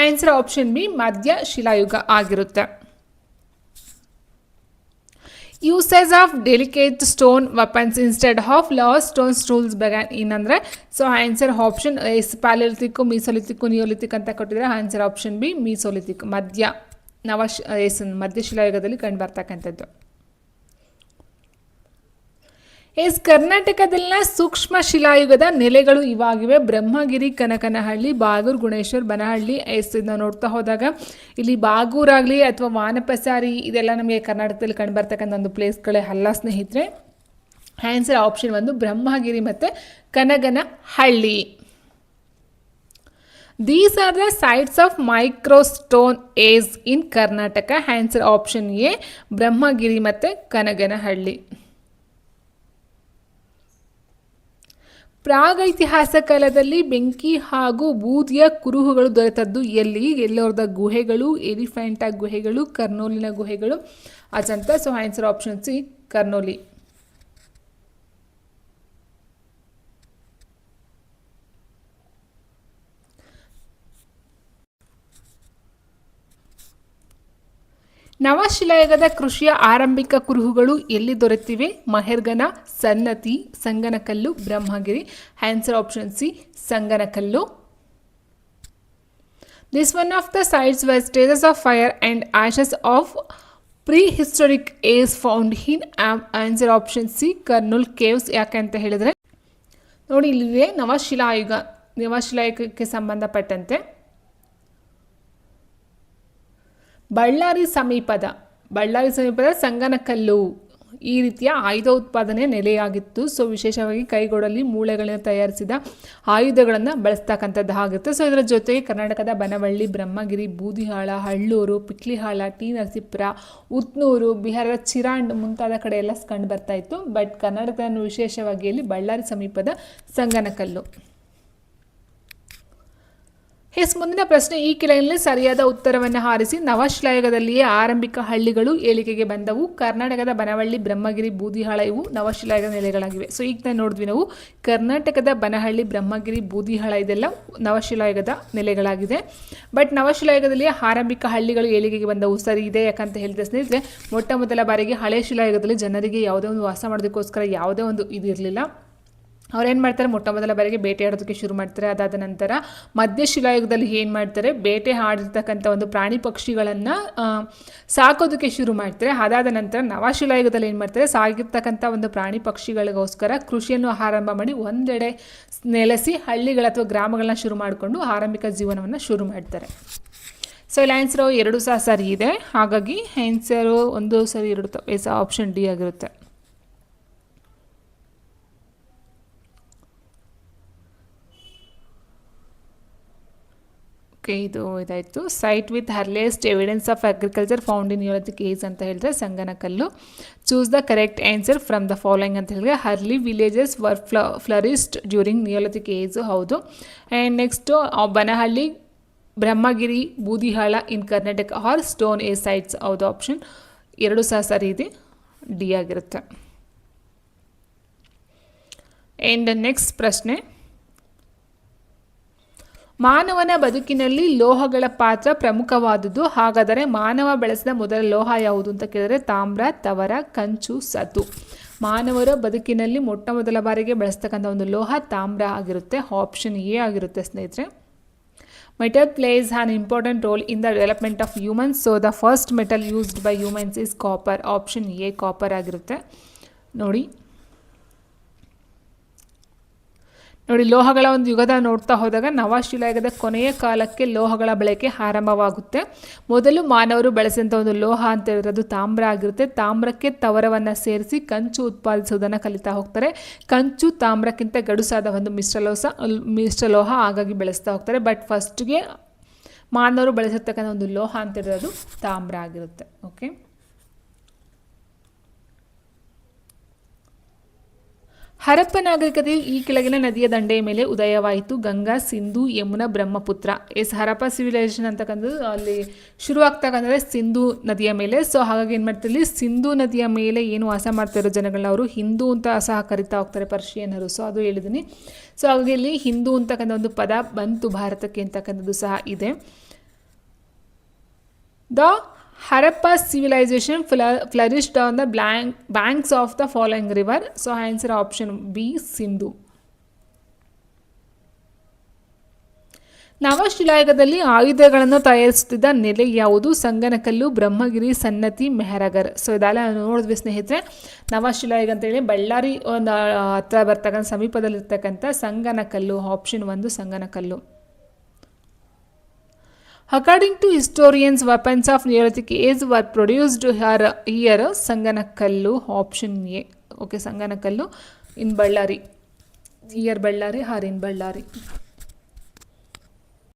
ಆನ್ಸರ್ ಆಪ್ಷನ್ ಬಿ ಮಧ್ಯ ಶಿಲಾಯುಗ ಆಗಿರುತ್ತೆ. Usage of delicate stone weapons instead of loss stone tools began in ಅಂದರೆ so answer option is palaeolithic, mesolithic, neolithic ಅಂತ ಕೊಟ್ಟಿದ್ದಾರೆ. ಆನ್ಸರ್ ಆಪ್ಷನ್ ಬಿ ಮೀಸೋಲಿಥಿಕ್, ಮಧ್ಯ ಶಿಲಾಯುಗದಲ್ಲಿ ಕಂಡು ಬರ್ತಕ್ಕಂಥದ್ದು. ಕರ್ನಾಟಕದಲ್ಲಿನ ಸೂಕ್ಷ್ಮ ಶಿಲಾಯುಗದ ನೆಲೆಗಳು ಇವಾಗಿವೆ: ಬ್ರಹ್ಮಗಿರಿ, ಕನಕನಹಳ್ಳಿ, ಬಾಗೂರು, ಗುಣೇಶ್ವರ್, ಬನಹಳ್ಳಿ. ಇದನ್ನ ನೋಡ್ತಾ ಹೋದಾಗ ಇಲ್ಲಿ ಬಾಗೂರಾಗಲಿ ಅಥವಾ ವಾನಪಸಾರಿ ಇದೆಲ್ಲ ನಮಗೆ ಕರ್ನಾಟಕದಲ್ಲಿ ಕಂಡು ಬರ್ತಕ್ಕಂಥ ಒಂದು ಪ್ಲೇಸ್ಗಳೇ ಅಲ್ಲ ಸ್ನೇಹಿತರೆ. ಆನ್ಸರ್ ಆಪ್ಷನ್ ಒಂದು ಬ್ರಹ್ಮಗಿರಿ ಮತ್ತು Kanaganahalli. These are the sites of microstone age in Karnataka. Answer option A Brahmagiri ಮತ್ತು ಕನಗನಹಳ್ಳಿ. ಪ್ರಾಗೈತಿಹಾಸ ಕಾಲದಲ್ಲಿ ಬೆಂಕಿ ಹಾಗೂ ಬೂದಿಯ ಕುರುಹುಗಳು ದೊರೆತದ್ದು ಎಲ್ಲಿ? ಎಲ್ಲೋರದ ಗುಹೆಗಳು, ಎಲಿಫೆಂಟಾ ಗುಹೆಗಳು, ಕರ್ನೂಲಿನ ಗುಹೆಗಳು, Ajanta. So answer option C ಕರ್ನೂಲಿ. ನವಶಿಲಾಯುಗದ ಕೃಷಿಯ ಆರಂಭಿಕ ಕುರುಹುಗಳು ಎಲ್ಲಿ ದೊರೆತಿವೆ? ಮಹೇರ್ಗನ, Sannati, Sanganakallu, Brahmagiri. Answer option C Sanganakallu. This one of the sites were traces of fire and ashes of prehistoric age found in answer option C Kurnool caves. ಯಾಕೆ ಅಂತ ಹೇಳಿದ್ರೆ ನೋಡಿ, ಇಲ್ಲಿದೆ ನವಶಿಲಾಯುಗಕ್ಕೆ ಸಂಬಂಧಪಟ್ಟಂತೆ ಬಳ್ಳಾರಿ ಸಮೀಪದ ಸಂಗನಕಲ್ಲು ಈ ರೀತಿಯ ಆಯುಧ ಉತ್ಪಾದನೆ ನೆಲೆಯಾಗಿತ್ತು. ಸೊ ವಿಶೇಷವಾಗಿ ಕೈಗೊಡಲಿ ಮೂಳೆಗಳನ್ನು ತಯಾರಿಸಿದ ಆಯುಧಗಳನ್ನು ಬಳಸ್ತಕ್ಕಂಥದ್ದು ಆಗುತ್ತೆ. ಸೊ ಇದರ ಜೊತೆಗೆ ಕರ್ನಾಟಕದ ಬನವಳ್ಳಿ, ಬ್ರಹ್ಮಗಿರಿ, ಬೂದಿಹಾಳ, ಹಳ್ಳೂರು, ಪಿಕ್ಲಿಹಾಳ, ಟಿ ನರಸೀಪುರ, ಉತ್ನೂರು, ಬಿಹಾರದ ಚಿರಾಂಡ್ ಮುಂತಾದ ಕಡೆ ಎಲ್ಲ ಕಂಡು ಬರ್ತಾ ಇತ್ತು. ಬಟ್ ಕರ್ನಾಟಕವನ್ನು ವಿಶೇಷವಾಗಿ ಇಲ್ಲಿ ಬಳ್ಳಾರಿ ಸಮೀಪದ ಸಂಗನಕಲ್ಲು. ಮುಂದಿನ ಪ್ರಶ್ನೆ, ಈ ಕೆಳಗಿನಲ್ಲಿ ಸರಿಯಾದ ಉತ್ತರವನ್ನು ಆರಿಸಿ. ನವಶಿಲಾಯುಗದಲ್ಲಿಯೇ ಆರಂಭಿಕ ಹಳ್ಳಿಗಳು ಏಳಿಗೆಗೆ ಬಂದವು. ಕರ್ನಾಟಕದ ಬನವಳ್ಳಿ, ಬ್ರಹ್ಮಗಿರಿ, ಬೂದಿಹಾಳ ಇವು ನವಶಿಲಾಯುಗದ ನೆಲೆಗಳಾಗಿವೆ. ಸೊ ಈಗ ನೋಡಿದ್ವಿ ನಾವು ಕರ್ನಾಟಕದ ಬನಹಳ್ಳಿ, ಬ್ರಹ್ಮಗಿರಿ, ಬೂದಿಹಾಳ ಇದೆಲ್ಲ ನವಶಿಲಾಯುಗದ ನೆಲೆಗಳಾಗಿದೆ. ಬಟ್ ನವಶಿಲಾಯುಗದಲ್ಲಿ ಆರಂಭಿಕ ಹಳ್ಳಿಗಳು ಏಳಿಗೆಗೆ ಬಂದವು ಸರಿ ಇದೆ. ಯಾಕಂತ ಹೇಳಿದ್ರೆ ಸ್ನೇಹಿತರೆ, ಮೊಟ್ಟ ಮೊದಲ ಬಾರಿಗೆ ಹಳೆ ಶಿಲಾಯುಗದಲ್ಲಿ ಜನರಿಗೆ ಯಾವುದೇ ಒಂದು ವಾಸ ಮಾಡೋದಕ್ಕೋಸ್ಕರ ಯಾವುದೇ ಒಂದು ಇದು ಇರಲಿಲ್ಲ. ಅವ್ರೇನು ಮಾಡ್ತಾರೆ, ಮೊಟ್ಟ ಮೊದಲ ಬಾರಿಗೆ ಬೇಟೆ ಆಡೋದಕ್ಕೆ ಶುರು ಮಾಡ್ತಾರೆ. ಅದಾದ ನಂತರ ಮಧ್ಯ ಶಿಲಾಯುಗದಲ್ಲಿ ಏನು ಮಾಡ್ತಾರೆ, ಬೇಟೆ ಆಡಿರ್ತಕ್ಕಂಥ ಒಂದು ಪ್ರಾಣಿ ಪಕ್ಷಿಗಳನ್ನು ಸಾಕೋದಕ್ಕೆ ಶುರು ಮಾಡ್ತಾರೆ. ಅದಾದ ನಂತರ ನವಶಿಲಾಯುಗದಲ್ಲಿ ಏನು ಮಾಡ್ತಾರೆ, ಸಾಗಿರ್ತಕ್ಕಂಥ ಒಂದು ಪ್ರಾಣಿ ಪಕ್ಷಿಗಳಿಗೋಸ್ಕರ ಕೃಷಿಯನ್ನು ಆರಂಭ ಮಾಡಿ ಒಂದೆಡೆ ನೆಲೆಸಿ ಹಳ್ಳಿಗಳ ಅಥವಾ ಗ್ರಾಮಗಳನ್ನ ಶುರು ಮಾಡಿಕೊಂಡು ಆರಂಭಿಕ ಜೀವನವನ್ನು ಶುರು ಮಾಡ್ತಾರೆ. ಸೊ ಇಲ್ಲಿ ಆನ್ಸರು 2 ಸಹ ಸರಿ ಇದೆ. ಹಾಗಾಗಿ ಆನ್ಸರು 1 ಸರಿ 2 ತಪ್ಪು, ಆಪ್ಷನ್ ಡಿ ಆಗಿರುತ್ತೆ. ಓಕೆ, ಇದಾಯಿತು. Site with earliest evidence of agriculture found in neolithic age ಅಂತ ಹೇಳಿದ್ರೆ Sanganakallu. Choose the correct answer from the following ಅಂತ ಹೇಳಿದ್ರೆ early villages were flourished during neolithic age, ಹೌದು. And next Banahalli, Brahmagiri, Budihal in Karnataka are stone age sites, ಹೌದು. Option 2 ಸಹ ಸರಿ ಇದೆ, D ಆಗಿರುತ್ತೆ. ಆ್ಯಂಡ್ ನೆಕ್ಸ್ಟ್ ಪ್ರಶ್ನೆ, ಮಾನವನ ಬದುಕಿನಲ್ಲಿ ಲೋಹಗಳ ಪಾತ್ರ ಪ್ರಮುಖವಾದುದು. ಹಾಗಾದರೆ ಮಾನವ ಬಳಸಿದ ಮೊದಲ ಲೋಹ ಯಾವುದು ಅಂತ ಕೇಳಿದರೆ ತಾಮ್ರ, ತವರ, ಕಂಚು, ಸತು. ಮಾನವರ ಬದುಕಿನಲ್ಲಿ ಮೊಟ್ಟ ಮೊದಲ ಬಾರಿಗೆ ಬಳಸ್ತಕ್ಕಂಥ ಒಂದು ಲೋಹ ತಾಮ್ರ ಆಗಿರುತ್ತೆ. ಆಪ್ಷನ್ ಎ ಆಗಿರುತ್ತೆ ಸ್ನೇಹಿತರೆ. Metal place on important role in the development of humans. So the first metal used by humans is copper. Option A copper ಆಗಿರುತ್ತೆ. ನೋಡಿ, ಲೋಹಗಳ ಒಂದು ಯುಗದ ನೋಡ್ತಾ ಹೋದಾಗ ನವಶಿಲಾಯುಗದ ಕೊನೆಯ ಕಾಲಕ್ಕೆ ಲೋಹಗಳ ಬಳಕೆ ಆರಂಭವಾಗುತ್ತೆ. ಮೊದಲು ಮಾನವರು ಬಳಸಿದಂಥ ಒಂದು ಲೋಹ ಅಂತ ಹೇಳಿರೋದು ತಾಮ್ರ ಆಗಿರುತ್ತೆ. ತಾಮ್ರಕ್ಕೆ ತವರವನ್ನು ಸೇರಿಸಿ ಕಂಚು ಉತ್ಪಾದಿಸುವುದನ್ನು ಕಲಿತಾ ಹೋಗ್ತಾರೆ. ಕಂಚು ತಾಮ್ರಕ್ಕಿಂತ ಗಡುಸಾದ ಒಂದು ಮಿಶ್ರಲೋಹ ಹಾಗಾಗಿ ಬೆಳೆಸ್ತಾ ಹೋಗ್ತಾರೆ. ಬಟ್ ಫಸ್ಟ್ಗೆ ಮಾನವರು ಬಳಸಿರ್ತಕ್ಕಂಥ ಒಂದು ಲೋಹ ಅಂತ ಹೇಳಿರೋದು ತಾಮ್ರ ಆಗಿರುತ್ತೆ. ಓಕೆ, ಹರಪ್ಪ ನಾಗರಿಕತೆಯು ಈ ಕೆಳಗಿನ ನದಿಯ ದಂಡೆಯ ಮೇಲೆ ಉದಯವಾಯಿತು: ಗಂಗಾ, ಸಿಂಧು, ಯಮುನಾ, ಬ್ರಹ್ಮಪುತ್ರ. ಹರಪ್ಪ ಸಿವಿಲೈಸೇಷನ್ ಅಂತಕ್ಕಂಥದ್ದು ಅಲ್ಲಿ ಶುರುವಾಗ್ತಕ್ಕಂಥದ್ದೇ ಸಿಂಧು ನದಿಯ ಮೇಲೆ. ಸೊ ಹಾಗಾಗಿ ಏನು ಮಾಡ್ತಿರಲಿ, ಸಿಂಧು ನದಿಯ ಮೇಲೆ ಏನು ವಾಸ ಮಾಡ್ತಿರೋ ಜನಗಳನ್ನ ಅವರು ಹಿಂದೂ ಅಂತ ಸಹ ಕರಿತಾ ಹೋಗ್ತಾರೆ, ಪರ್ಷಿಯನ್ನರು. ಸೊ ಅದು ಹೇಳಿದ್ದೀನಿ. ಸೊ ಹಾಗಾಗಿ ಇಲ್ಲಿ ಹಿಂದೂ ಅಂತಕ್ಕಂಥ ಒಂದು ಪದ ಬಂತು ಭಾರತಕ್ಕೆ ಅಂತಕ್ಕಂಥದ್ದು ಸಹ ಇದೆ. The Harappa civilisation flourished on the banks of the following river. So answer option B, Sindhu. ನವಶಿಲಾಯುಗದಲ್ಲಿ ಆಯುಧಗಳನ್ನು ತಯಾರಿಸುತ್ತಿದ್ದ ನೆಲೆ ಯಾವುದು? ಸಂಗನಕಲ್ಲು, ಬ್ರಹ್ಮಗಿರಿ, ಸನ್ನತಿ, ಮೆಹರಗರ್. ಸೊ ಇದೆಲ್ಲ ನೋಡಿದ್ವಿ ಸ್ನೇಹಿತರೆ. ನವಶಿಲಾಯುಗ ಅಂತೇಳಿ ಬಳ್ಳಾರಿ ಒಂದು ಹತ್ರ ಬರ್ತಕ್ಕಂಥ ಸಮೀಪದಲ್ಲಿರ್ತಕ್ಕಂಥ Sanganakallu. Option 1 Sanganakallu. According to historians, weapons of Neolithic age were produced here. Sanganakallu, option A. Okay, Sanganakallu in Ballari. Here Ballari or in Ballari.